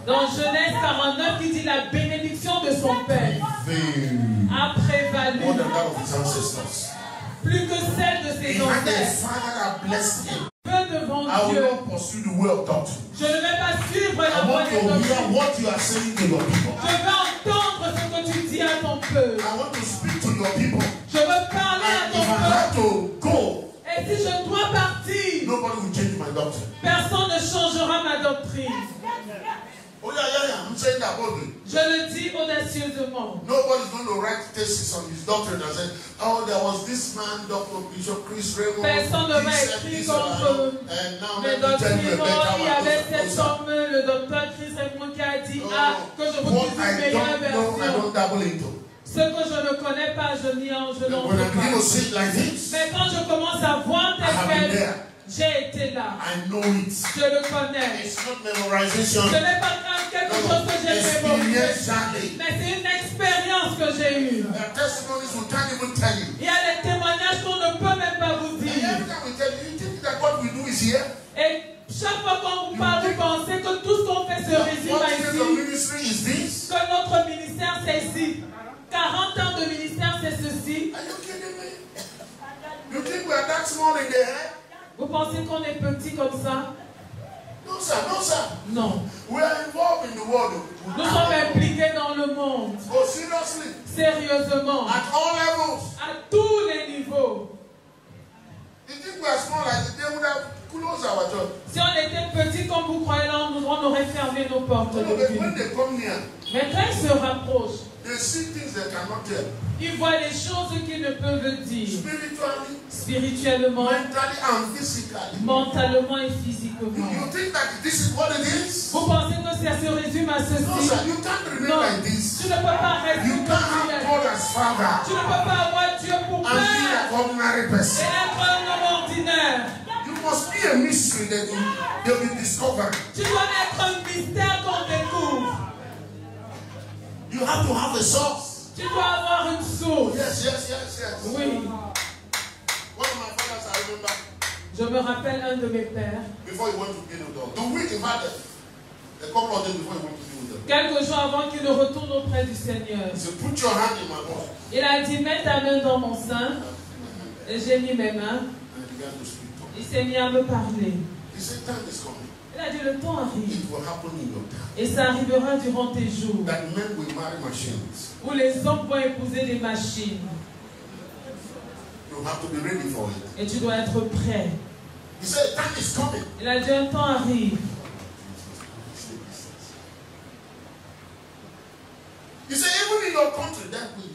Dans Genèse 49, il dit la bénédiction de son père a prévalu plus que celle de ses ancêtres. Devant Dieu. Je ne vais pas suivre la voie des hommes. Je veux entendre ce que tu dis à ton peuple. Je veux parler à ton peuple. Et si je dois partir, personne ne changera ma doctrine. Je le dis audacieusement. Nobody's going to write thesis on his doctrine and say, oh, there was this man, Dr. Bishop Chris Raymond. Personne ne va écrire contre mes doctrines. Il y avait cet homme, le docteur Chris Raymond, qui a dit que je vous dis une meilleure version. Ce que je ne connais pas, je n'en veux pas. Mais quand je commence à voir tel quel, j'ai été là. Je le connais. Ce n'est pas quelque chose que j'ai mémorisé, mais c'est une expérience que j'ai eue. Il y a des témoignages qu'on ne peut même pas vous dire. Et chaque fois qu'on vous parle, vous pensez que tout ce qu'on fait se résume à ici. Que notre ministère c'est ici. 40 ans de ministère c'est ceci. Vous pensez qu'on est petit comme ça? Non, sir, no, sir. Non. We are involved in the world. Nous sommes impliqués dans le monde. Oh, seriously? Sérieusement. At all levels. À tous les niveaux. You think we are small like they would have closed our church? Si on était petit comme vous croyez là, on aurait fermé nos portes. When they come near, mais quand ils se rapprochent, they see things they cannot tell. Ils voient les choses qu'ils ne peuvent dire. Spirituellement, mentalement et physiquement. Vous pensez que ça se résume à ceci? Non, tu ne peux pas résumer. Tu ne peux pas avoir Dieu pour père et être un homme ordinaire. Tu dois être un mystère qu'on découvre. You have to have a source. Tu dois avoir une source. Yes. Oui. One of my fathers, I remember. Je me rappelle un de mes pères. Before he went to Guinea, the week he had a couple of days before he went to Guinea. Quelques jours avant qu'il ne retourne auprès du Seigneur. He said, put your hand in my mouth. Il a dit, mets ta main dans mon sein. Et j'ai mis mes mains. Il s'est mis à me parler. He said, time is coming. Il a dit, le temps arrive. It will happen in your time. Et ça arrivera durant tes jours. That men will marry machines. Où les hommes vont épouser des machines. You have to be ready for it. Et tu dois être prêt. He said, time is coming. Il a dit, un temps arrive. He said, even in your country, that will.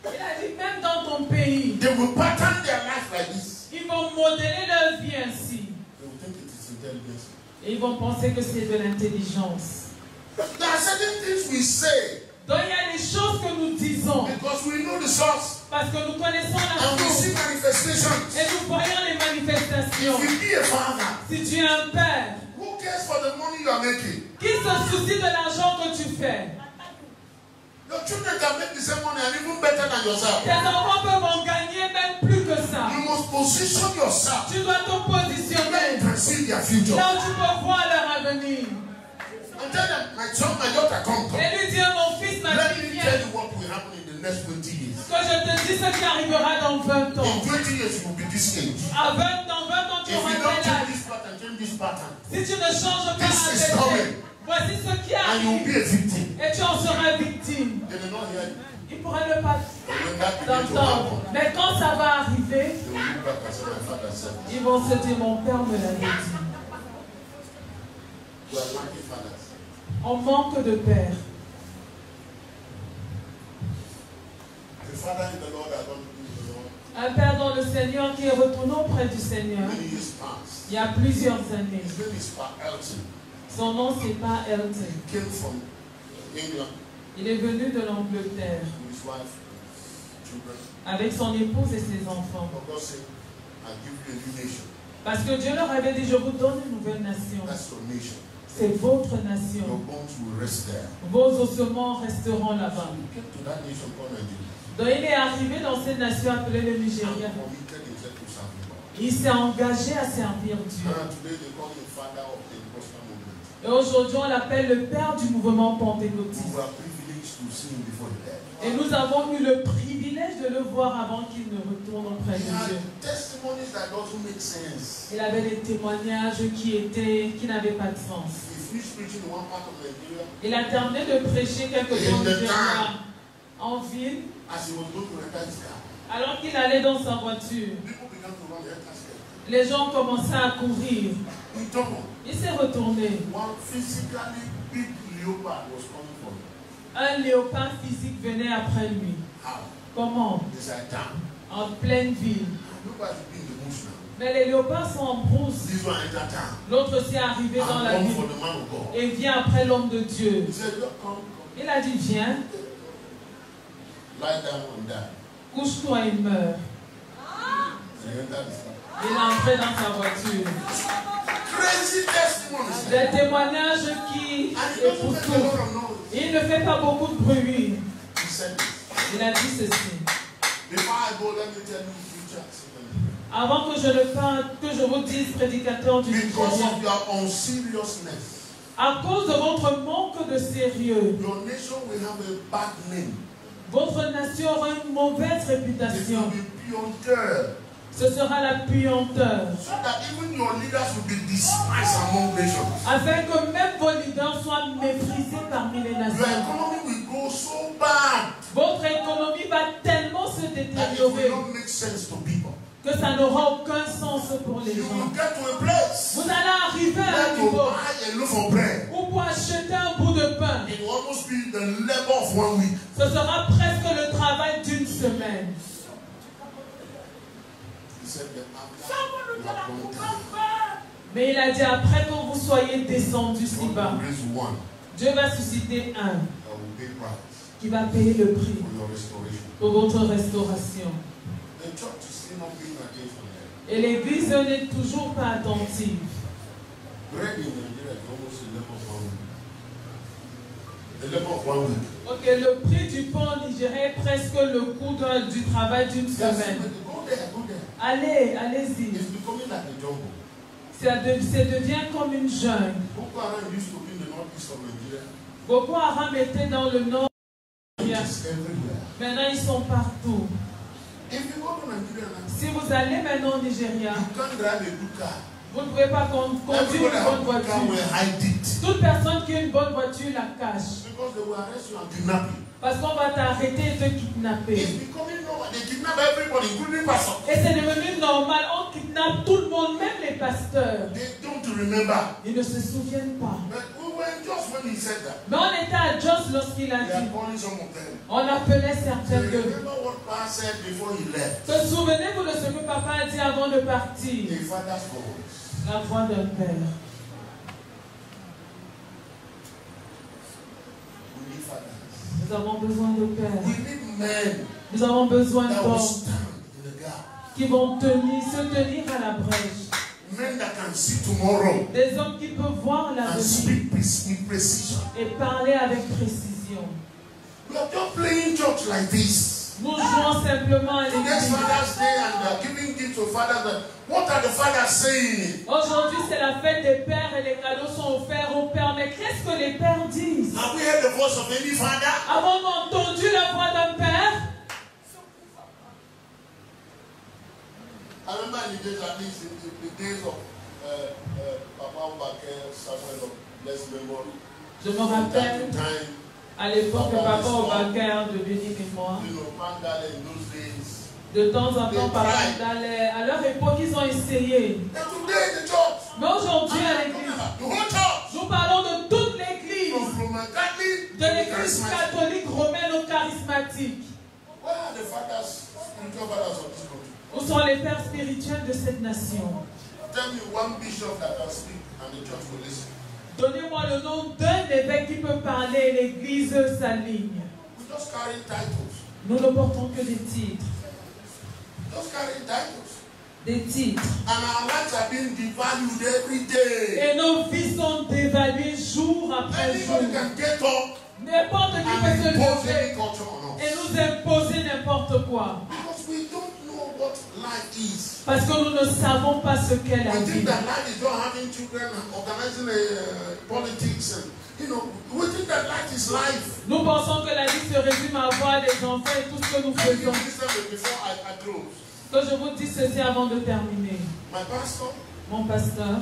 Il a dit, même dans ton pays, they will pattern their life like this. Ils vont modeler leur vie ainsi. They will think it is intelligence. Et ils vont penser que c'est de l'intelligence. There are certain things we say. Donc il y a des choses que nous disons. Because we know the source. Parce que nous connaissons la and source. We see manifestations. Et nous voyons les manifestations. If you be a father, si tu es un père, who cares for the money you are making? Qui se soucie de l'argent que tu fais? Your children can make the same money and even better than yourself. Tes enfants peuvent en gagner même plus que ça. You must position yourself. Tu dois te positionner. You can see their future. Là où tu peux voir leur avenir. And tell them, my son, my daughter, come. Et lui dire, mon fils, ma fille, viens. Let me tell you what will happen in the next 20 years. Que je te dis ce qui arrivera dans 20 ans. In 20 years, you will be this age. Dans 20 ans, tu auras tel âge. Change this pattern. Si tu ne change pas un péché. Voici ce qui arrive. Et tu en seras victime. Ils ne pourraient ne pas t'entendre. Mais quand ça va arriver, ils vont se dire, mon père me l'avait dit. On manque de père. Un père dans le Seigneur qui est retourné auprès du Seigneur il y a plusieurs années. Son nom, c'est pas Elton. Il est venu de l'Angleterre avec son épouse et ses enfants. Parce que Dieu leur avait dit, je vous donne une nouvelle nation. C'est votre nation. Vos ossements resteront là-bas. Donc il est arrivé dans cette nation appelée le Nigeria. Il s'est engagé à servir Dieu. Et aujourd'hui, on l'appelle le père du mouvement pentecôtiste. Et nous avons eu le privilège de le voir avant qu'il ne retourne auprès de Dieu. Il avait des témoignages qui n'avaient pas de sens. Il a terminé de prêcher quelque chose en ville. Alors qu'il allait dans sa voiture, les gens commençaient à courir. Il s'est retourné. Un léopard physique venait après lui. Comment? En pleine ville. Mais les léopards sont en brousse. L'autre s'est arrivé dans la ville et vient après l'homme de Dieu. Il a dit, viens. Couche-toi et meurs. Il est entré dans sa voiture. Des témoignages qui époustouflent. Il ne fait pas beaucoup de bruit. Il a dit ceci. Avant que je ne parle, que je vous dise, prédicateur du Nigeria, à cause de votre manque de sérieux, votre nation aura une mauvaise réputation. Ce sera la puanteur. Afin que même vos leaders soient méprisés parmi les nations. Votre économie va tellement se détériorer que ça n'aura aucun sens pour les gens. Vous allez arriver à un niveau où pour acheter un bout de pain, ce sera presque le travail d'une semaine. Mais il a dit, après que vous soyez descendu si bas, Dieu va susciter un qui va payer le prix pour votre restauration. Et l'église n'est toujours pas attentive. Ok, le prix du pain au Nigeria est presque le coût du travail d'une semaine. Allez, allez-y. Ça devient comme une jungle. Boko Haram était dans le nord. Maintenant, ils sont partout. Si vous allez maintenant au Nigeria, vous ne pouvez pas conduire une bonne voiture. Toute personne qui a une bonne voiture la cache. Parce qu'on va t'arrêter et te kidnapper. Et c'est devenu normal. On kidnappe tout le monde, même les pasteurs. Ils ne se souviennent pas. Mais on était à Jos lorsqu'il a dit. On appelait certains de vous. Se souvenez-vous de ce que papa a dit avant de partir? La voix d'un père. Nous avons besoin de pères. Nous avons besoin d'hommes qui vont se tenir à la brèche. Des hommes qui peuvent voir l'avenir et parler avec précision. Nous jouons simplement à l'église. Aujourd'hui, c'est la fête des pères et les cadeaux sont offerts aux pères. Mais qu'est-ce que les pères disent? Avons-nous entendu la voix d'un père? Je me rappelle à l'époque que Papa Obakar de béni mémoire. De temps en temps, Papa Mandale, à leur époque, ils ont essayé. Mais aujourd'hui, à l'église, nous parlons de toute l'église, de l'église catholique romaine ou charismatique. Où sont les pères spirituels de cette nation? Donnez-moi le nom d'un évêque qui peut parler et l'église s'aligne. Nous ne portons que des titres. Des titres. Et nos vies sont dévaluées jour après jour. N'importe qui peut se lever et nous imposer n'importe quoi. Parce que nous ne savons pas ce qu'est la vie. Nous pensons que la vie se résume à avoir des enfants et tout ce que nous faisons. Que je vous dis ceci avant de terminer. Mon pasteur,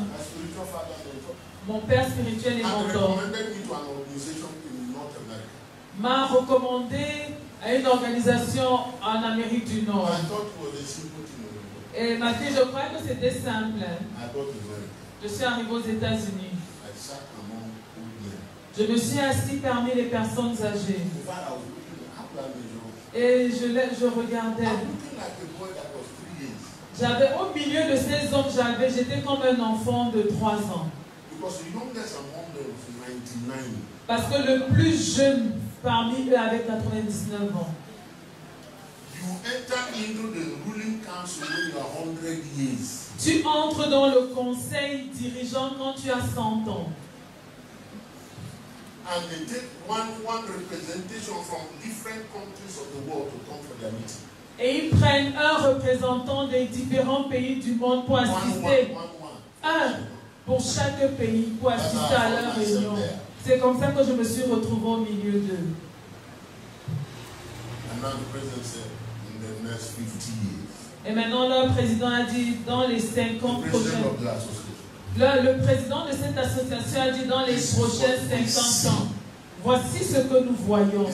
mon père spirituel et mentor, m'a recommandé à une organisation en Amérique du Nord. Et ma fille, je crois que c'était simple. Je suis arrivé aux États-Unis. Je me suis assis parmi les personnes âgées. Et je regardais. J'avais au milieu de ces hommes, j'étais comme un enfant de 3 ans. Parce que le plus jeune parmi eux avait 99 ans. Tu entres dans le conseil dirigeant quand tu as 100 ans. Et ils prennent un représentant des différents pays du monde pour assister. Un pour chaque pays pour assister à leur réunion. C'est comme ça que je me suis retrouvé au milieu d'eux. Et maintenant, leur président a dit dans les 50 prochaines. Le président de cette association a dit dans les prochaines 50 ans. Voici ce que nous voyons.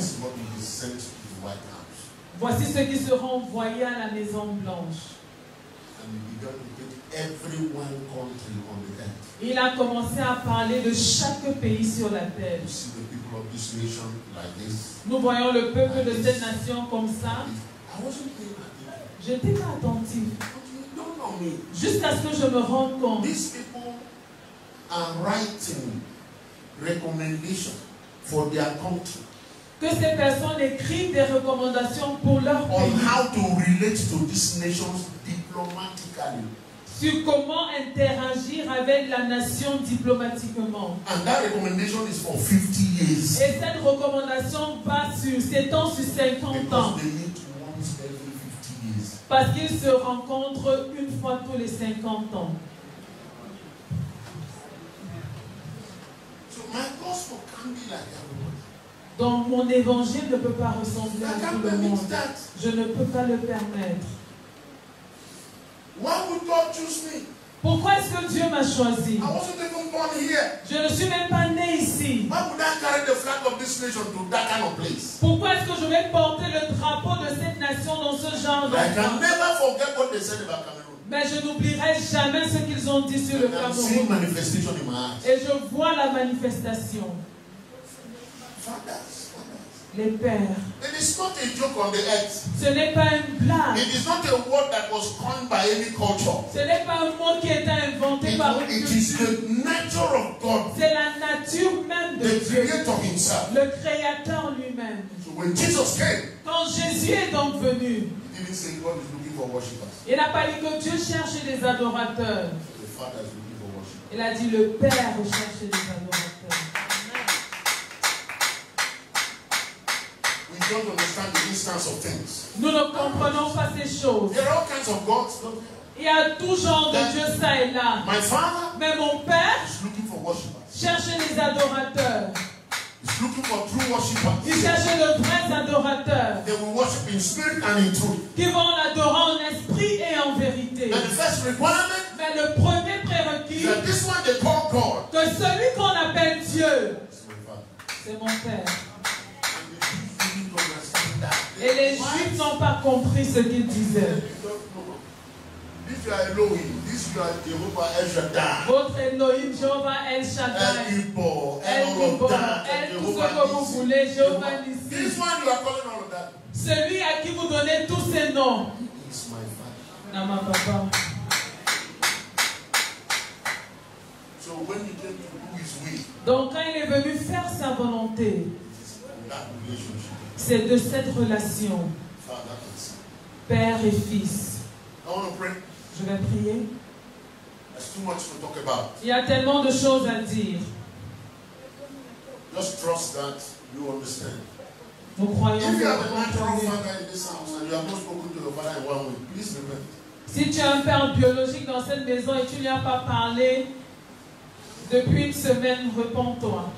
Voici ceux qui seront envoyés à la Maison Blanche. Il a commencé à parler de chaque pays sur la terre. Nous voyons le peuple de cette nation comme ça. Je n'étais pas attentif. Jusqu'à ce que je me rende compte. Que ces personnes écrivent des recommandations pour leur pays. Sur comment interagir avec la nation diplomatiquement. Et cette recommandation s'étend sur 50 ans. Parce qu'ils se rencontrent une fois tous les 50 ans. Donc mon évangile ne peut pas ressembler à tout le monde. Je ne peux pas le permettre. Pourquoi est-ce que Dieu m'a choisi? Je ne suis même pas né ici. Pourquoi est-ce que je vais porter le drapeau de cette nation dans ce genre d'endroit? Mais je n'oublierai jamais ce qu'ils ont dit sur le Cameroun. Et je vois la manifestation. Les pères. Ce n'est pas une blague. Ce n'est pas un mot qui a été inventé par une culture. C'est la nature même de Dieu. Le Créateur lui-même. Quand Jésus est donc venu, il n'a pas dit que Dieu cherche des adorateurs. Il a dit le Père cherche des adorateurs. Nous ne comprenons pas ces choses. Il y a tout genre de Dieu ça et là. Mais mon Père cherche les adorateurs. Il cherche de vrais adorateurs qui vont l'adorer en esprit et en vérité. Mais le premier prérequis qui? Que celui qu'on appelle Dieu, c'est mon Père. Et les Juifs n'ont pas compris ce qu'il disait. Votre Elohim, Jéhovah El Shaddai, El Gibor, El tout ce que vous voulez, Jéhovah Nissi. Celui à qui vous donnez tous ces noms. Non, ma papa. Donc quand il est venu faire sa volonté, c'est de cette relation, Père et Fils. Je vais prier. Il y a tellement de choses à dire. Nous croyons que si tu as un père biologique dans cette maison et tu ne lui as pas parlé depuis une semaine, réponds-toi.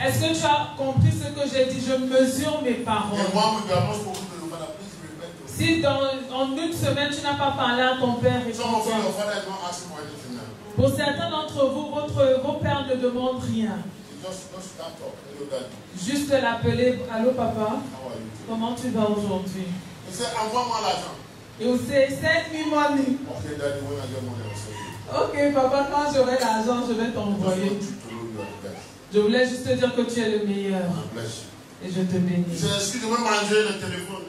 Est-ce que tu as compris ce que j'ai dit? Je mesure mes paroles. Si en une semaine tu n'as pas parlé à ton père, réponds-toi. Pour certains d'entre vous, vos pères ne demandent rien. Juste l'appeler. Allô papa, comment tu vas aujourd'hui? Et vous savez, send me money. Ok papa, quand j'aurai l'argent, je vais t'envoyer. Je voulais juste te dire que tu es le meilleur. Et je te bénis. Excusez-moi, manger le téléphone.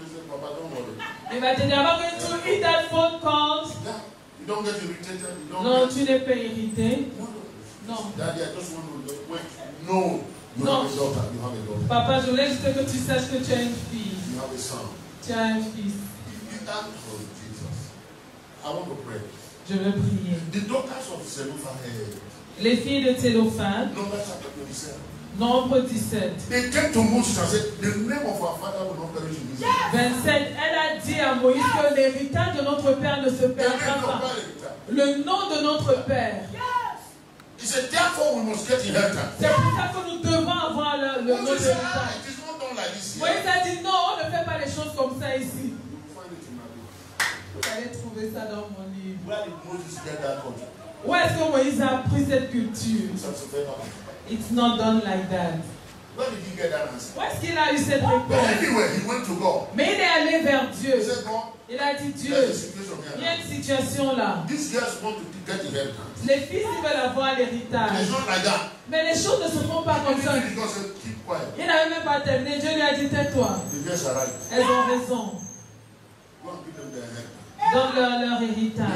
Il va te dire, I'm going to eat that phone call. You don't get irritated. Non, tu n'es pas irrité. Non. Daddy, I just want to wait. No. You have a daughter. You have a daughter. Papa, je voulais juste que tu saches que tu as une fille. You have a son. Tu as un fils. Oh, Jesus. I want to pray. Je veux prier. The daughters of Zelophehad. Les filles de Thélophane. Numbers chapter 27. Nombre 17. They came to Moses and said, the name of our father will not perish in this land. 27. Elle a dit à Moïse que l'héritage de notre père ne se perdra pas. Le nom de notre père. He said, therefore we must get inheritance. C'est pour ça que nous devons avoir notre héritage. Moïse a dit non, on ne fait pas les choses comme ça ici. Vous allez trouver ça dans mon livre. Where did Moses get that culture? Où est-ce que Moïse a appris cette culture? It's not done like that. Where did he get that answer? Où est-ce qu'il a eu cette réponse? Anyway, he went to God. Mais il est allé vers Dieu. He said, God, il a dit Dieu, il y a une situation là. These girls want to get inheritance. Les fils ils veulent avoir l'héritage. Like that. Mais les choses ne se font pas comme ça. Il n'avait même pas terminé. Dieu lui a dit tais-toi. Right. Elles ont raison. Donne-leur leur héritage.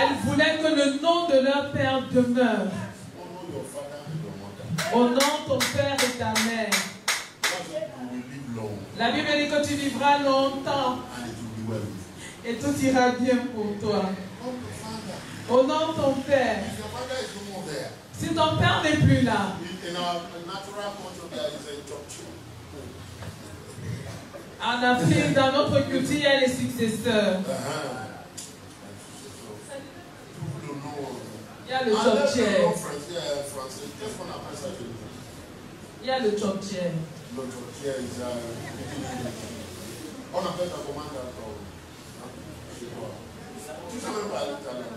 Elles voulaient que le nom de leur père demeure. Honore ton père et ta mère. La Bible dit que tu vivras longtemps et tout ira bien pour toi. Honore ton père. Si ton père n'est plus là, en Afrique, dans notre culture, il y a les successeurs. Il y a le choktier. Il y a le choktier. Le choktier, on appelle ça comment ça? Tu ne sais même pas l'italien.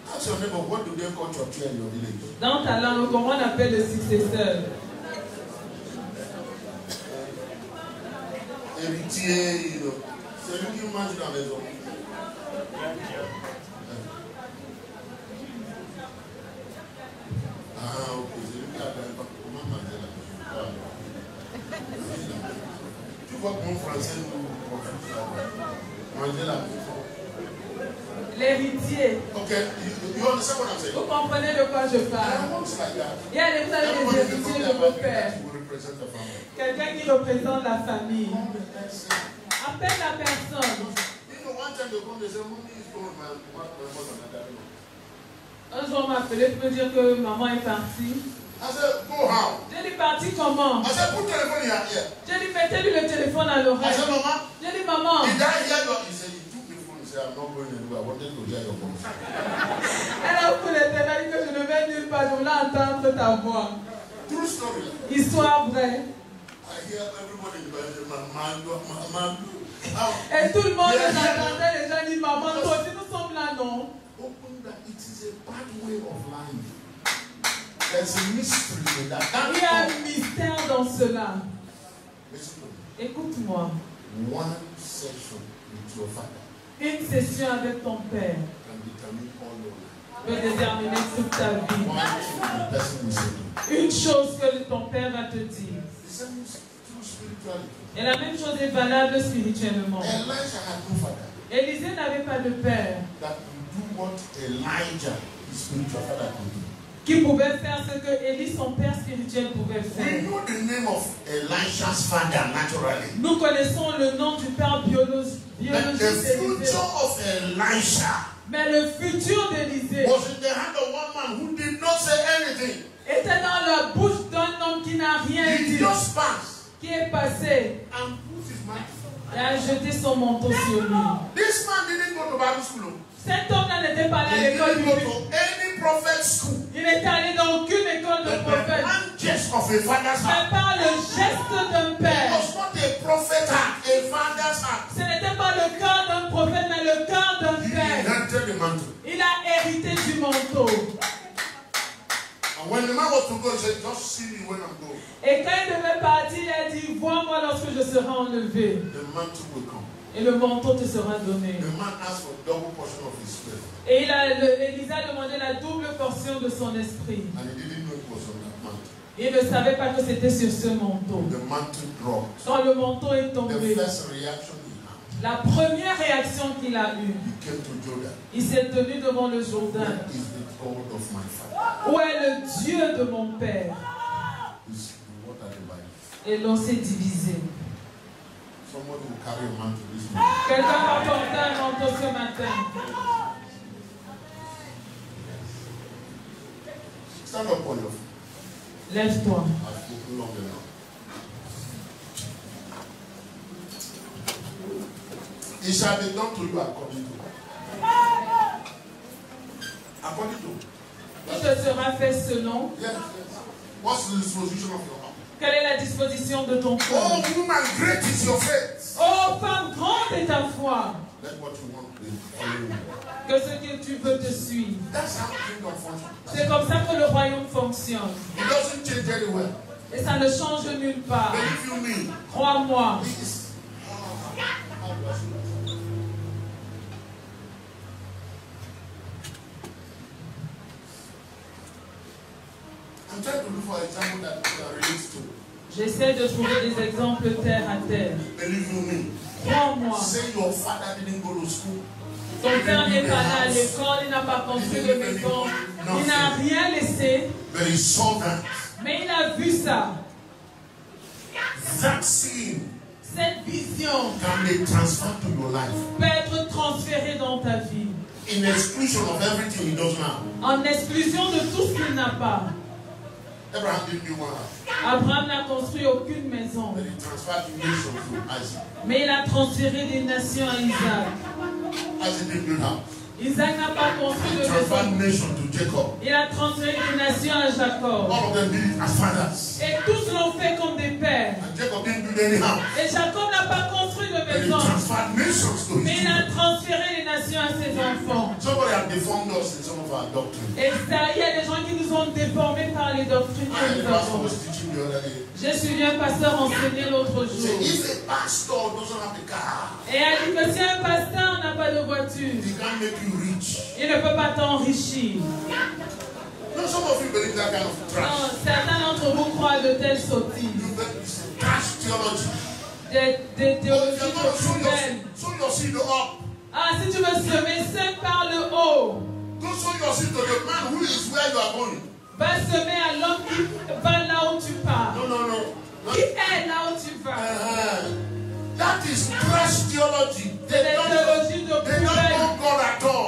Ask your neighbor, what do they call choktier in your village? Dans ta langue, comment on appelle le successeur? Héritier, c'est lui qui mange dans la maison. Ah, ok, c'est lui qui a comment manger la maison. Tu vois que mon français nous confie ça. Manger la maison. L'héritier. Ok, you understand what I'm saying? Vous comprenez de quoi je parle? Il y a des héritiers de vos pères. Quelqu'un qui représente la famille. Appelle la personne. Un jour, on m'a appelé pour me dire que maman est partie. J'ai dit partie comment? J'ai dit mettez-lui le téléphone à l'oreille. J'ai dit maman. Elle a pris le téléphone que je ne vais nulle part. Je voulais entendre ta voix. Histoire vraie. Et tout le monde les attendait, les gens disent, maman, toi aussi nous sommes là, non? It is a bad way of life. There's a mystery in that. Il y a un mystère dans cela. Écoute-moi. One session with your father. Une session avec ton père peut déterminer toute ta vie. Une chose que ton père va te dire. Et la même chose est valable spirituellement. Élisée n'avait pas de père qui pouvait faire ce que Élie, son père spirituel, pouvait faire. Nous connaissons le nom du père biologique d'Élisée. Mais le futur d'Élisée était dans la bouche d'un homme qui n'a rien dit, qui est passé et a jeté son manteau sur lui. Cet homme-là n'était pas allé à l'école biblique. Il n'était allé dans aucune école de prophète. Mais par le geste d'un père. Ce n'était pas le cœur d'un prophète, mais le cœur d'un père. Il a hérité du manteau. Et quand il devait partir, il a dit, vois-moi lorsque je serai enlevé. Et le manteau te sera donné. Et Élisée a demandé la double portion de son esprit. Il ne savait pas que c'était sur ce manteau. Quand le manteau est tombé, la première réaction qu'il a eue, il s'est tenu devant le Jourdain. Où est le Dieu de mon père? Et l'on s'est divisé. Quelqu'un va porter un manteau ce matin. Lève-toi. It shall be done to you according to. Tout te sera fait selon. Yes. What's the disposition of your heart? Quelle est la disposition de ton cœur? Oh woman, great is your faith. Oh femme, grande est ta foi. Let what you want be following. Que ce que tu veux te suivre. That's how kingdom functions. C'est comme ça que le royaume fonctionne. It doesn't change anywhere. Et ça ne change nulle part. Believe you me. Crois-moi. I'm trying to look for an example that relates to. J'essaie de trouver des exemples terre à terre. Believe you me. Crois-moi. Say your father didn't go to school. Ton père n'est pas là à l'école, il n'a pas construit de maison, il n'a rien laissé. But he saw that. Mais il a vu ça. That scene. Cette vision can be transferred to your life. Peut être transférée dans ta vie. In exclusion of everything he does now. En exclusion de tout ce qu'il n'a pas. Abraham didn't do one house. Abraham n'a construit aucune maison. But he transferred nations to Isaac. Mais il a transféré des nations à Isaac. Isaac didn't build house. Isaac n'a pas construit de maison. Il a transféré des nations à Jacob. All of them did it as fathers. Et tous l'ont fait comme des pères. And Jacob didn't build any house. Et Jacob n'a pas construit de maison. Mais il a transféré les nations à ses enfants. Somebody has deformed us in some of our doctrines. Et ça, il y a des gens qui nous ont déformés par les doctrines que nous avons. J'ai suivi un pasteur enseigner l'autre jour. Et il a dit que si un pasteur n'a pas de voiture, il ne peut pas t'enrichir. No, some of you believe that kind of trash. Non, certains d'entre vous croient de telles sottises. Trash theology. Des théologies de poubelle. Sow your seed up. Ah, si tu veux semer, sème par le haut. Don't sow your seed to the man who is where you are going. Va semer à l'homme qui va là où tu pars. No, no, no. Qui est là où tu vas. That is trash theology. C'est des théologies de poubelle.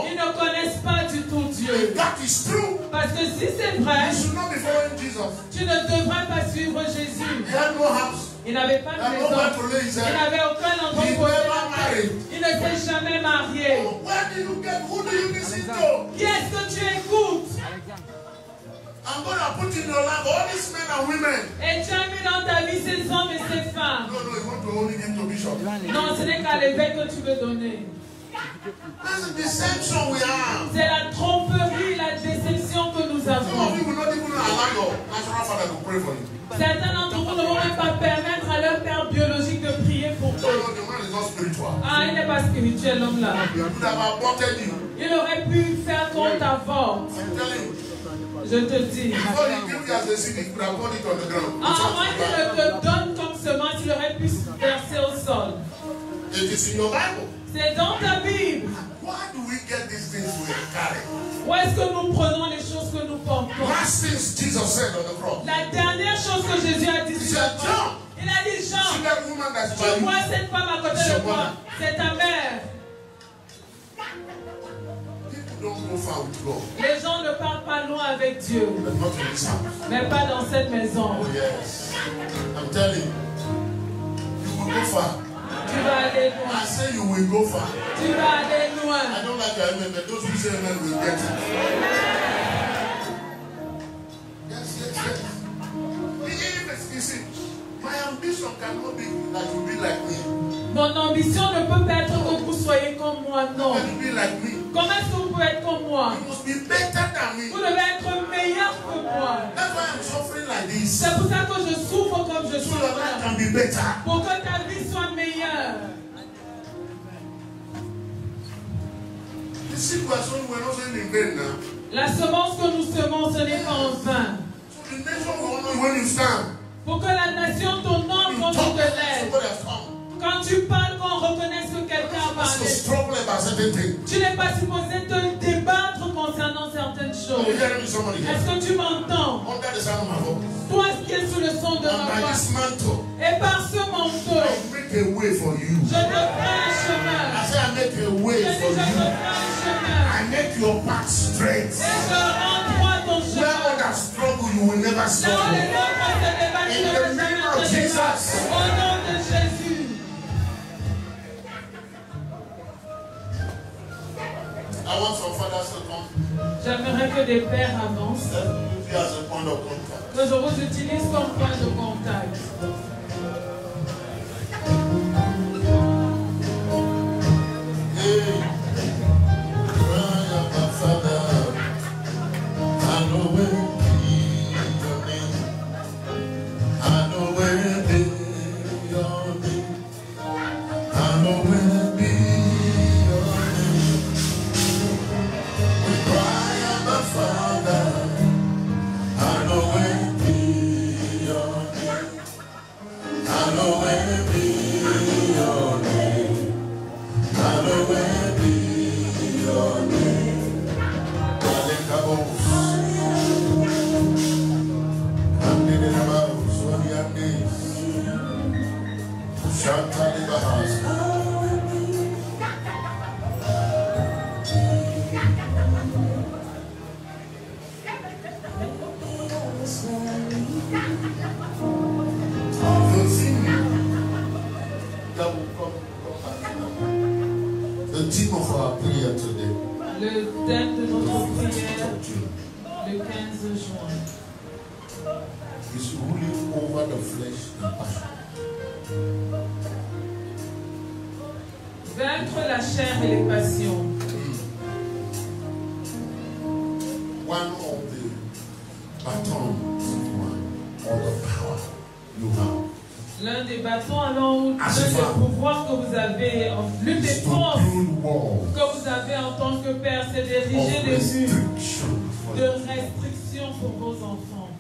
Ils ne connaissent pas du tout Dieu. That is true. Parce que si c'est vrai, you should not be following Jesus. Tu ne devrais pas suivre Jésus. He had no house. Il n'avait pas de maison. Il n'avait aucun endroit pour aller. Il ne s'est jamais marié. Where do you get? Who do you listen to? Qui est-ce que tu écoutes? I'm going to put in your life all these men and women. Et tu as mis dans ta vie ces hommes et ces femmes. No, you want to only give to Bishop. Non, ce n'est qu'à l'évêque que tu veux donner. That's the deception we have. C'est la tromperie, la déception que nous avons. Some of you will not even allow your natural father to pray for you. Certains d'entre vous ne vont même pas permettre à leur père biologique de prier pour eux. No, the man is not spiritual. Ah, il n'est pas spirituel, l'homme là. He could have aborted you. Il aurait pu faire qu'on t'avorte. I'm telling you. Je te dis. Before he gave you as a seed, he could have put it on the ground. Avant qu'il ne te donne comme semence, il aurait pu verser au sol. It is in your Bible. C'est dans ta Bible. Why do we get these things we carry? Où est-ce que nous prenons les choses que nous portons? Last things Jesus said on the cross. La dernière chose que Jésus a dit sur la croix. Il a dit, Jean, See that woman that's by tu you? vois cette femme à côté de toi, c'est ta mère. People don't go far with God. Les gens ne partent pas loin avec Dieu, But not in this house. mais pas dans cette maison. Oh yes. I'm telling you. You will go far. Tu vas aller loin. I say you will go far. Tu vas aller loin. I don't like your amen, but those who say amen will get it. Yes. You see, my ambition cannot be that you be like me. Mon ambition ne peut pas être que vous soyez comme moi, non. Can you be like me? Comment est-ce que vous pouvez être comme moi? You must be better than me. Vous devez être meilleur que moi. That's why I'm suffering like this. C'est pour ça que je souffre comme je So your life can be better. Pour que ta vie soit meilleure. The seed we are sowing, we are not sowing in vain now. La semence que nous semons, ce n'est pas en vain. So the nation will honor you when you stand. Pour que la nation t'honore quand tu te lèves. Somebody has come. Quand tu parles, qu'on reconnaisse que quelqu'un a So parlé. struggle about certain things. Tu n'es pas supposé te débattre concernant certaines choses. Are you hearing me, somebody here? Est-ce que tu m'entends? Under the sound of my voice. Toi qui es sous le son de And ma by voix. this mantle, Et par ce manteau, I make a way for you. je te ferai un chemin. I say I make a way Je dis, for je te you. ferai un chemin. I make your path straight. Et je rends droit ton Where chemin. others struggle, you will never Là où les struggle. autres se débattent, In je the ne name of te débattre. Jesus. Au nom de Jésus. I want some fathers to come. J'aimerais que des pères avancent, Use you as a point of contact. que je vous utilise comme point de contact. Hey, cry out, Father. Hallowed be your name. Hallowed be your name. Hallowed be your name. We cry out, Father. Hallowed be your name. Hallowed be your name. Hallowed be your name. Alekabos. Andelebos, Oriandes. Shantalibahas. The thing that will come back now. The theme of our prayer today Le thème de notre prière, le 15 juin, is ruling over the flesh and passion. vaincre la chair et les passions. One of the batons or the power you have L'un des bâtons, alors, l'un des pouvoirs que vous avez, l'une des is to forces build walls que vous avez en tant que père, c'est d'ériger of des murs restriction for de you. restriction pour vos enfants.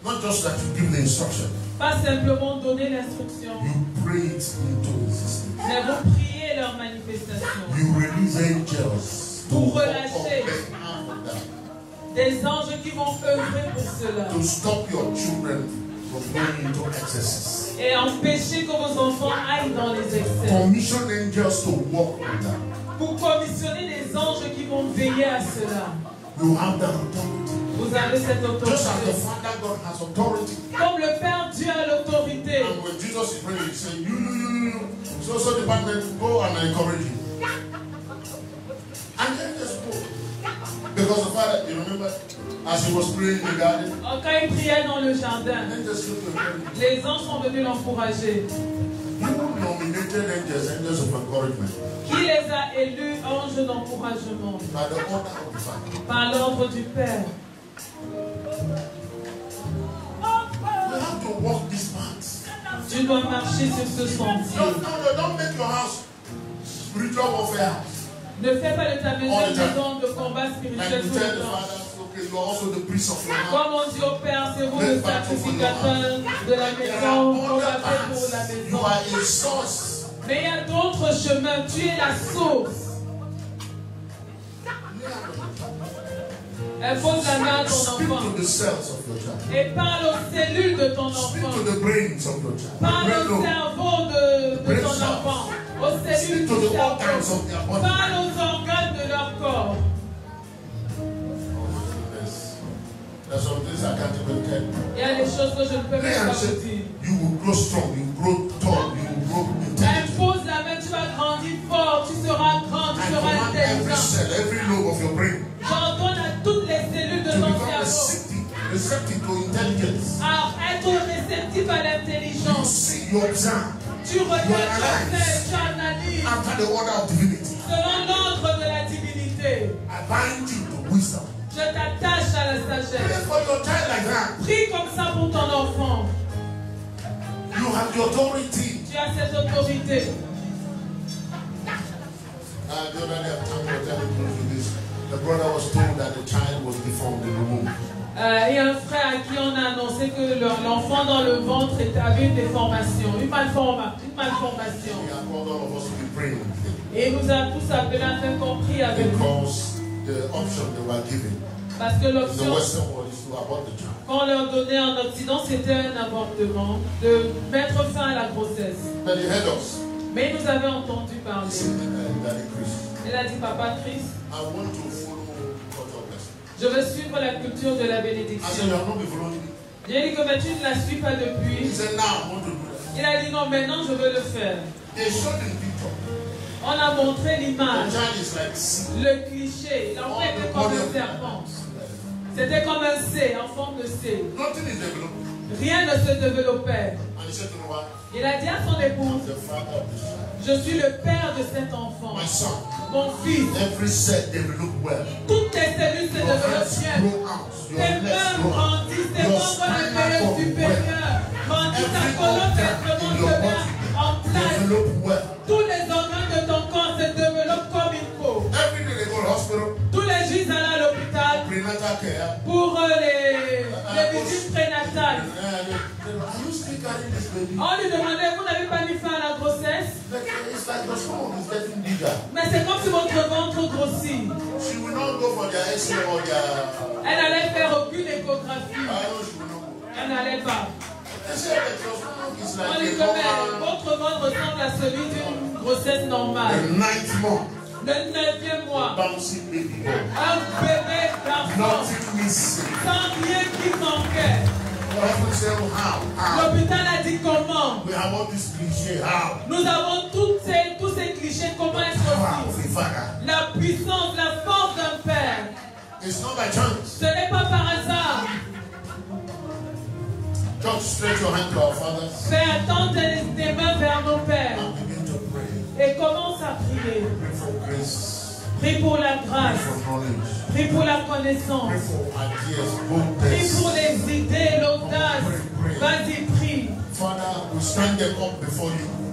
Not just that you give the instruction, Pas simplement donner l'instruction, you pray it into existence. mais vous priez leur manifestation. You release angels Pour to relâcher des anges qui vont œuvrer pour cela to stop your children from going into excesses. et empêcher que vos enfants aillent dans les excès. Commission angels to work with them. Vous commissionnez des anges qui vont veiller à cela. You have that authority. Vous avez cette Just as the autorité. Father God has authority. Comme le Père Dieu a l'autorité. And when Jesus is praying, he says, you. So department, go and encourage you. And then just go. Because the Father, you remember, As he was praying in the garden, quand il priait dans le jardin, les anges sont venus l'encourager. Qui les a élus anges d'encouragement? Par l'ordre du Père. Tu dois marcher sur ce sentier. Ne fais pas de ta maison une maison de combat spirituel tout le temps. Comme on dit au Père, c'est vous le sacrificateur de la maison, combattez pour la maison. Mais il y a d'autres chemins, tu es la source. Elle pose la main à ton enfant et parle aux cellules de ton enfant. Parle au cerveau de ton enfant, aux cellules du cerveau. Parle aux organes de leur corps. Il y a des choses que je ne peux même pas vous dire. Impose la main, tu vas grandir fort, tu seras grand, tu seras intelligent. J'ordonne à toutes les cellules de ton cerveau à être réceptif à l'intelligence. Tu regardes, tu analyses selon l'ordre de la divinité. Je t'attache à la sagesse. Prie comme ça pour ton enfant. Tu as cette autorité. Il y a un frère à qui on a annoncé que l'enfant dans le ventre avait une déformation, une malformation. Et il nous a tous appelés à faire compris avec lui. Parce que l'option qu'on leur donnait en Occident, c'était un avortement, de mettre fin à la grossesse. Mais il nous avait entendu parler. Il a dit, Papa Christ, je veux suivre la culture de la bénédiction. J'ai dit que mais tu ne la suis pas depuis. Il a dit non, maintenant je veux le faire. On a montré l'image, le cliché. L'enfant était comme un serpent. C'était comme un C, en forme de C. Rien ne se développait. Il a dit à son épouse, je suis le père de cet enfant. Mon fils, toutes tes cellules se développent bien. Tes mains grandissent, tes membres inférieurs supérieurs grandissent, ta colonne vertébrale se met en place. Tous les organes de ton corps se développent comme il faut. Tous les jours, ils allaient à l'hôpital pour les visites prénatales. On lui demandait, vous n'avez pas mis fin à la grossesse? Mais c'est comme si votre ventre grossit. Elle n'allait faire aucune échographie. Elle n'allait pas. On lui disait, votre ventre ressemble à celui d'une grossesse normale. Le 9e mois, un bébé garçon, sans rien qui manquait. L'hôpital a dit comment? Nous avons tous ces clichés. Comment est-ce possible? La puissance, la force d'un père. Ce n'est pas par hasard. Fais attendre tes mains vers nos pères. Et commence à prier. Prie pour la grâce. Prie pour la connaissance. Prie pour les idées, l'audace. Vas-y, prie.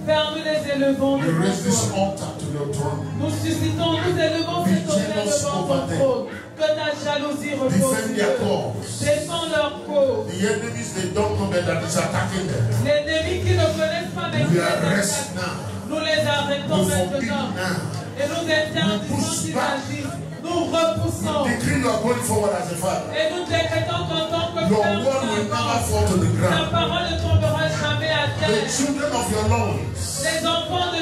Père, nous les élevons devant toi. Nous suscitons, nous élevons cet honneur devant ton trône. Que ta jalousie repose sur eux. Défends leur cause. Les ennemis qui ne connaissent pas mais qui les attaquent. Nous les arrêtons maintenant. Et nous interdisons qu'ils agissent. Nous repoussons. Et nous décrétons qu'en tant que Père, la parole ne tombera jamais à terre. Les enfants de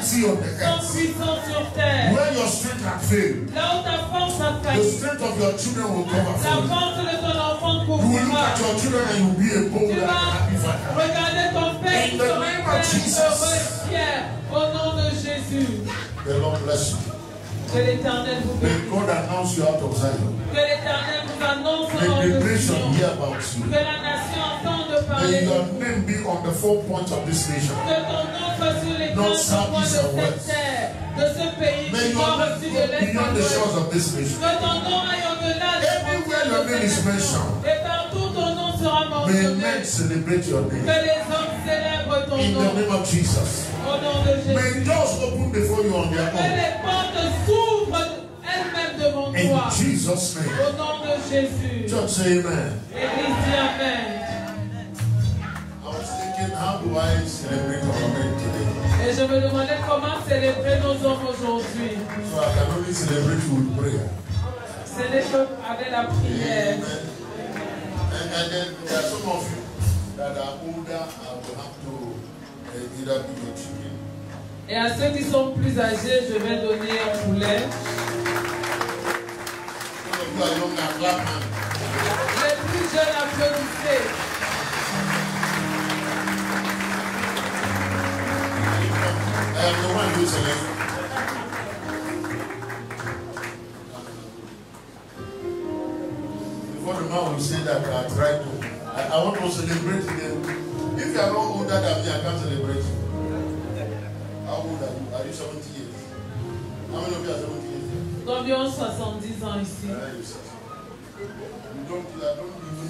Dieu sont puissants sur terre. Là où ta force a failli, la force de ton enfant couvrira. Tu vas regarder ton Père qui sera heureux et fier au nom de Jésus. Que l'Éternel vous bénisse. May God announce you out of Zion. Que l'Éternel vous annonce May hors the de nation Sion. hear about you. Que la nation entende parler May de your vous. name be on the 4 points of this nation. Que ton nom soit sur les Not grands points de south, east, or cette west. terre, de ce pays May qui your soit name reçu de go l'Est à beyond the shores l'Ouest. of this nation. Que ton nom aille au-delà des Everywhere your name is mentioned, et partout ton nom sera may mentionné. men celebrate your Que name. les hommes célèbrent ton In the nom. name of Jesus. Au nom de Jésus. May doors open before you on their Que own. les portes s'ouvrent elles-mêmes devant In toi. Jesus' name. Au nom de Jésus. Just say amen. Église dit Amen. I was thinking, how do I celebrate our men today? Et je me demandais comment célébrer nos hommes aujourd'hui. So I can only celebrate you with prayer. Ce n'est qu'avec la prière. Amen. And then there are some of you that are older and will have to either be your chicken. Et à ceux qui sont plus âgés, je vais donner un poulet. Some of you are young and clap hands. Les plus jeunes applaudissez. I am the one who celebrates. Before the man will say that I tried to, I want to celebrate them. If you are not older than me, I can't celebrate you. How old are you? Are you 70 years? How many of you are 70 years? D'environ 70 ans ici. I don't even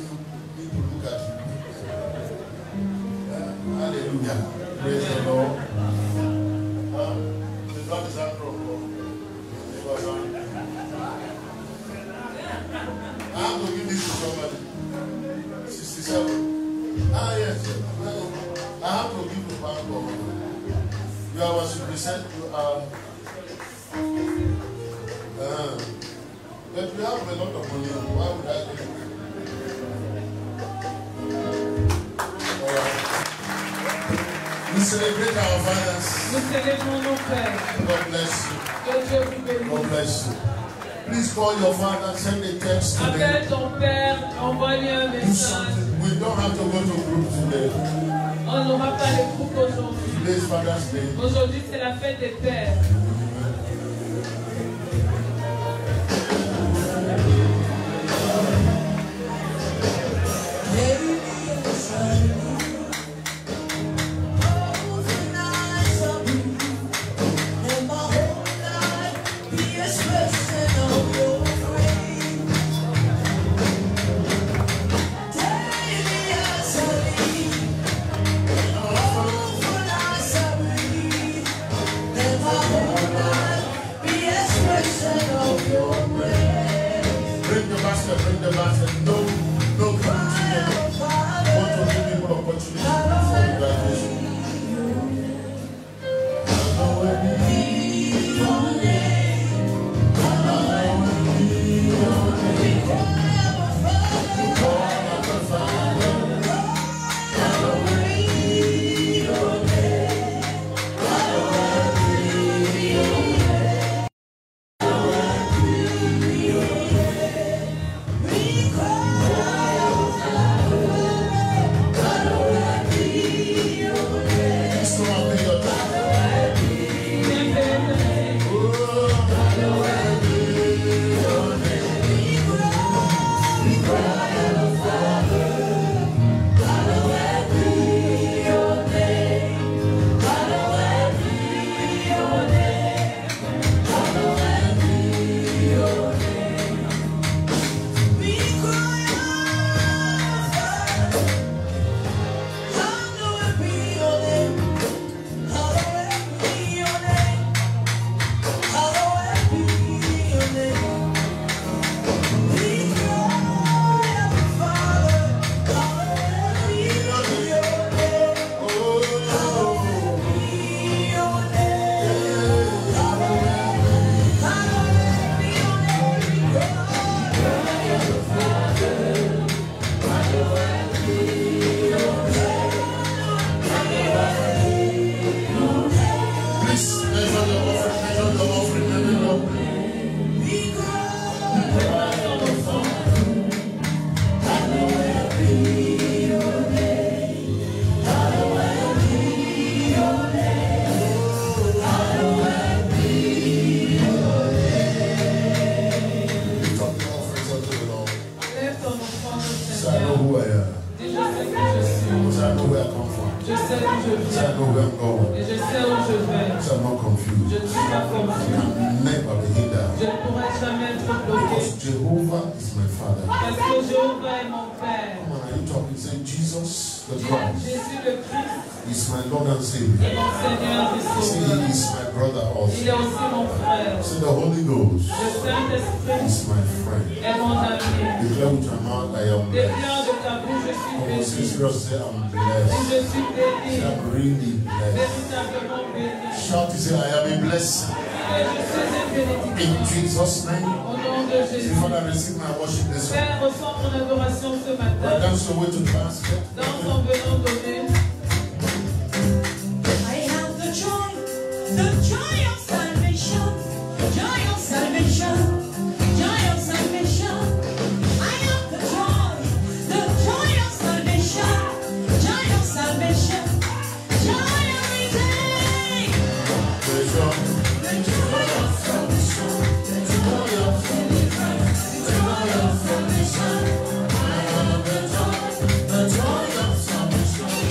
need to look at you. Hallelujah. Praise the Lord. The blood is out from I have to give this to somebody. 67. Yes. I have to give the bank of you are what you present. You are. But we have a lot of money. Why would I do it? We celebrate our fathers. Nous célébrons nos pères. God bless you. Que Dieu vous bénisse. God bless you. Please call your father, send a text to Appelle them. ton père, envoie-lui un Do message. something. We don't have to go to group today. On n'aura pas les groupes aujourd'hui. Today's Father's Day. Aujourd'hui, c'est la fête des pères. Bring the basket. No continue. Want to give people opportunity for graduation. We cry. know where I'm going. Et je sais où je vais. So I'm not confused. Je ne suis pas confus. I'm never be hindered. Je ne pourrai jamais être bloqué. Because Jehovah is my Father. Parce que Jéhovah est mon Père. Come on, are you talking? Say Jesus the Christ. Jésus le Christ. Is my Lord and Savior. Et mon Seigneur et Sauveur. See, he is my brother also. Il est aussi mon frère. See, the Holy Ghost Le Saint-Esprit is my friend. est mon ami. Declare with your mouth, I am blessed. Déclare de ta bouche, je suis Come on, béni. say serious, say I'm Et blessed. je suis béni. Say I'm really blessed. Véritablement béni. Shout to say, I am a blessing. Et je suis une bénédiction. In Jesus' name. Au nom de Say, Jésus. Father, receive my worship this morning. Père, reçois mon adoration ce Right, matin. that's the way to transfer. Dans son venant donné. I have the joy of salvation, joy of salvation, joy of salvation. I have the joy of salvation, joy of salvation, joy every day. The joy of salvation, the joy of salvation, the joy of salvation. I have the joy of salvation.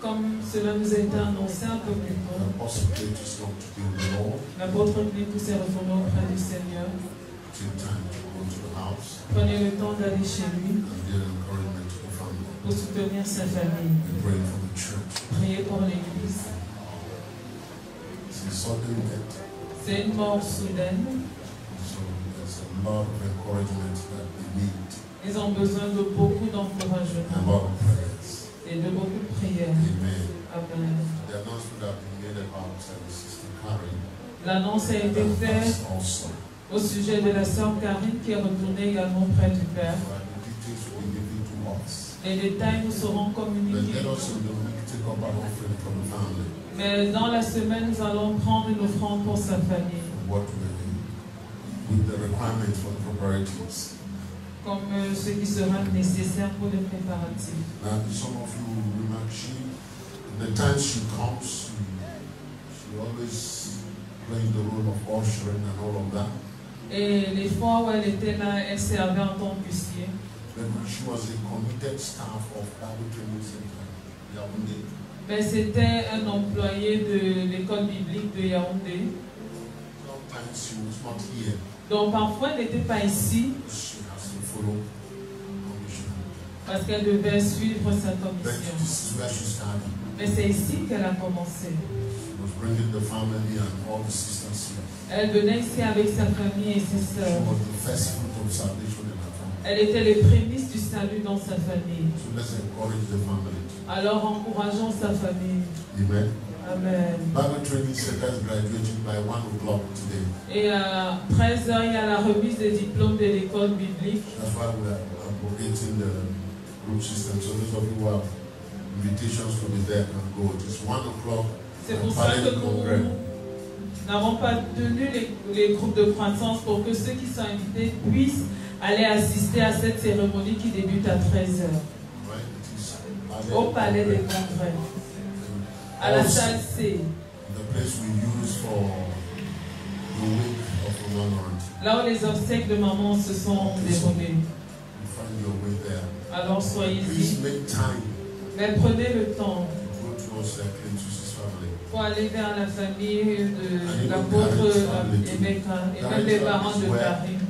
Comme cela nous a été annoncé un peu plus tôt, l'apôtre Clétus s'est retourné auprès du Seigneur. Prenez le temps d'aller chez lui pour soutenir sa famille. Priez pour l'Église. C'est une mort soudaine. Ils ont besoin de beaucoup d'encouragement et de beaucoup de prières. Amen. L'annonce a été faite au sujet de la sœur Karine qui est retournée également près du Père. Les détails nous seront communiqués. Mais dans la semaine, nous allons prendre une offrande pour sa famille. Comme ce qui sera nécessaire pour les préparatifs. The time she comes, she always playing the role of ushering and all of that. Et les fois où elle était là, elle servait en tant qu'huissier. She was a committed staff of Bible Training Center, Yaoundé. Mais c'était un employé de l'école biblique de Yaoundé. Sometimes she was not here. Donc parfois elle n'était pas ici. She has to follow commission. Parce qu'elle devait suivre sa commission. This is where she started. Mais c'est ici qu'elle a commencé. Elle venait ici avec sa famille et ses sœurs. Elle était les prémices du salut dans sa famille. Alors encourageons sa famille. Amen. Amen. Et à 13h, il y a la remise des diplômes de l'école biblique. C'est pour ça que nous n'avons pas tenu les groupes de croissance pour que ceux qui sont invités puissent aller assister à cette cérémonie qui débute à 13h au Palais des Congrès, à la salle C, là où les obsèques de maman se sont déroulées. Alors soyez-y. Mais prenez le temps pour aller vers la famille de l'apôtre Emeka et même les parents de Karine.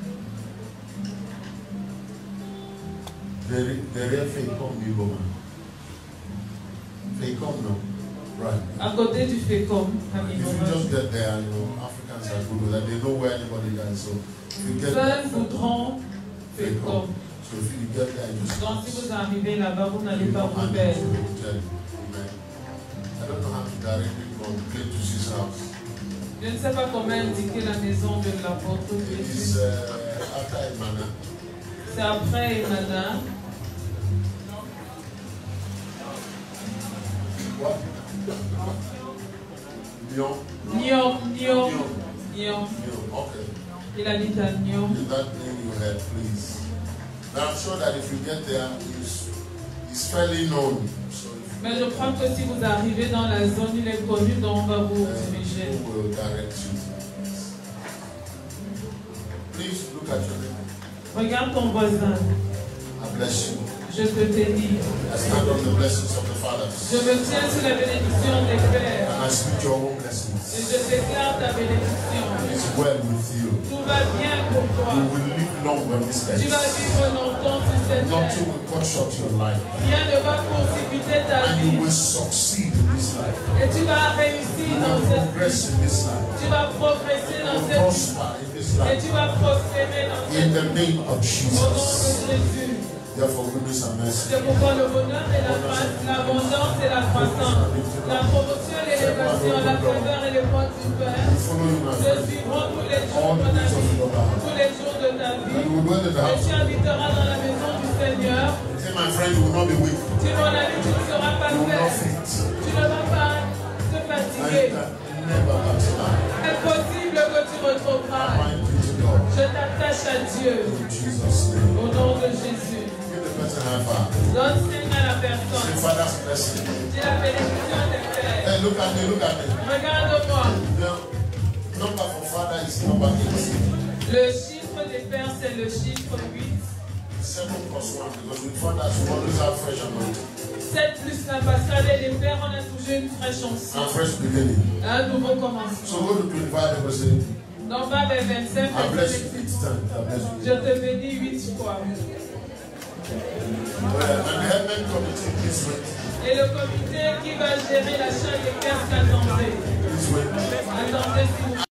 À côté du FECOM, seuls voudront FECOM. Donc si vous arrivez là-bas, vous n'allez pas vous perdre. Je ne sais pas comment indiquer la maison de l'apôtre Jésus. C'est après Emana. Nyon. Il habite à Nyon. I'm sure that if you get there, it's fairly known. Mais je crois que si vous arrivez dans la zone, il est connu, donc on va vous diriger. Please look at your neighbor. Regarde ton voisin. I bless you. Je te bénis. I stand on the blessings of the fathers. Je me tiens sur la bénédiction des pères. And I speak your own blessings. Et je déclare ta bénédiction. It's well with you. Tout va bien pour toi. You will live long on this earth. Tu vas vivre longtemps sur cette terre. Nothing will cut short your life. Rien ne va précipiter ta And vie. you will succeed in this life. Et tu vas réussir dans cette vie. Tu vas progresser dans cette vie. Et tu vas prospérer dans cette vie. In the name of Jesus. Au nom de Jésus. Therefore, goodness and mercy. C'est pourquoi le bonheur et la grâce, l'abondance et la croissance, la promotion et l'élévation, la faveur et les points du Père te suivront tous les jours de ta vie, tous les jours de ta vie. Et tu habiteras dans la maison du Seigneur. Say, my friend, you will not be weak. Tu mon ami, tu ne seras pas faible. Tu ne vas pas te fatiguer. C'est possible que tu retrouveras. Je t'attache à Dieu. Au nom de Jésus. Donne signe à la personne. Dis la bénédiction des pères. Hey, look at me. Regarde-moi. The number for father is number 8. Le chiffre des pères, c'est le chiffre 8. 7 plus 1 because we found that we always have fresh anointing. 7 plus 1 parce qu'avec les pères, on a toujours une fraîche onction. A fresh beginning. Un nouveau commencement. So go to 25 and say, donc va vers 25. I bless you 8 times. Je te bénis 8 fois. Et le comité qui va gérer l'achat des casques, attendez. Attendez, s'il vous plaît.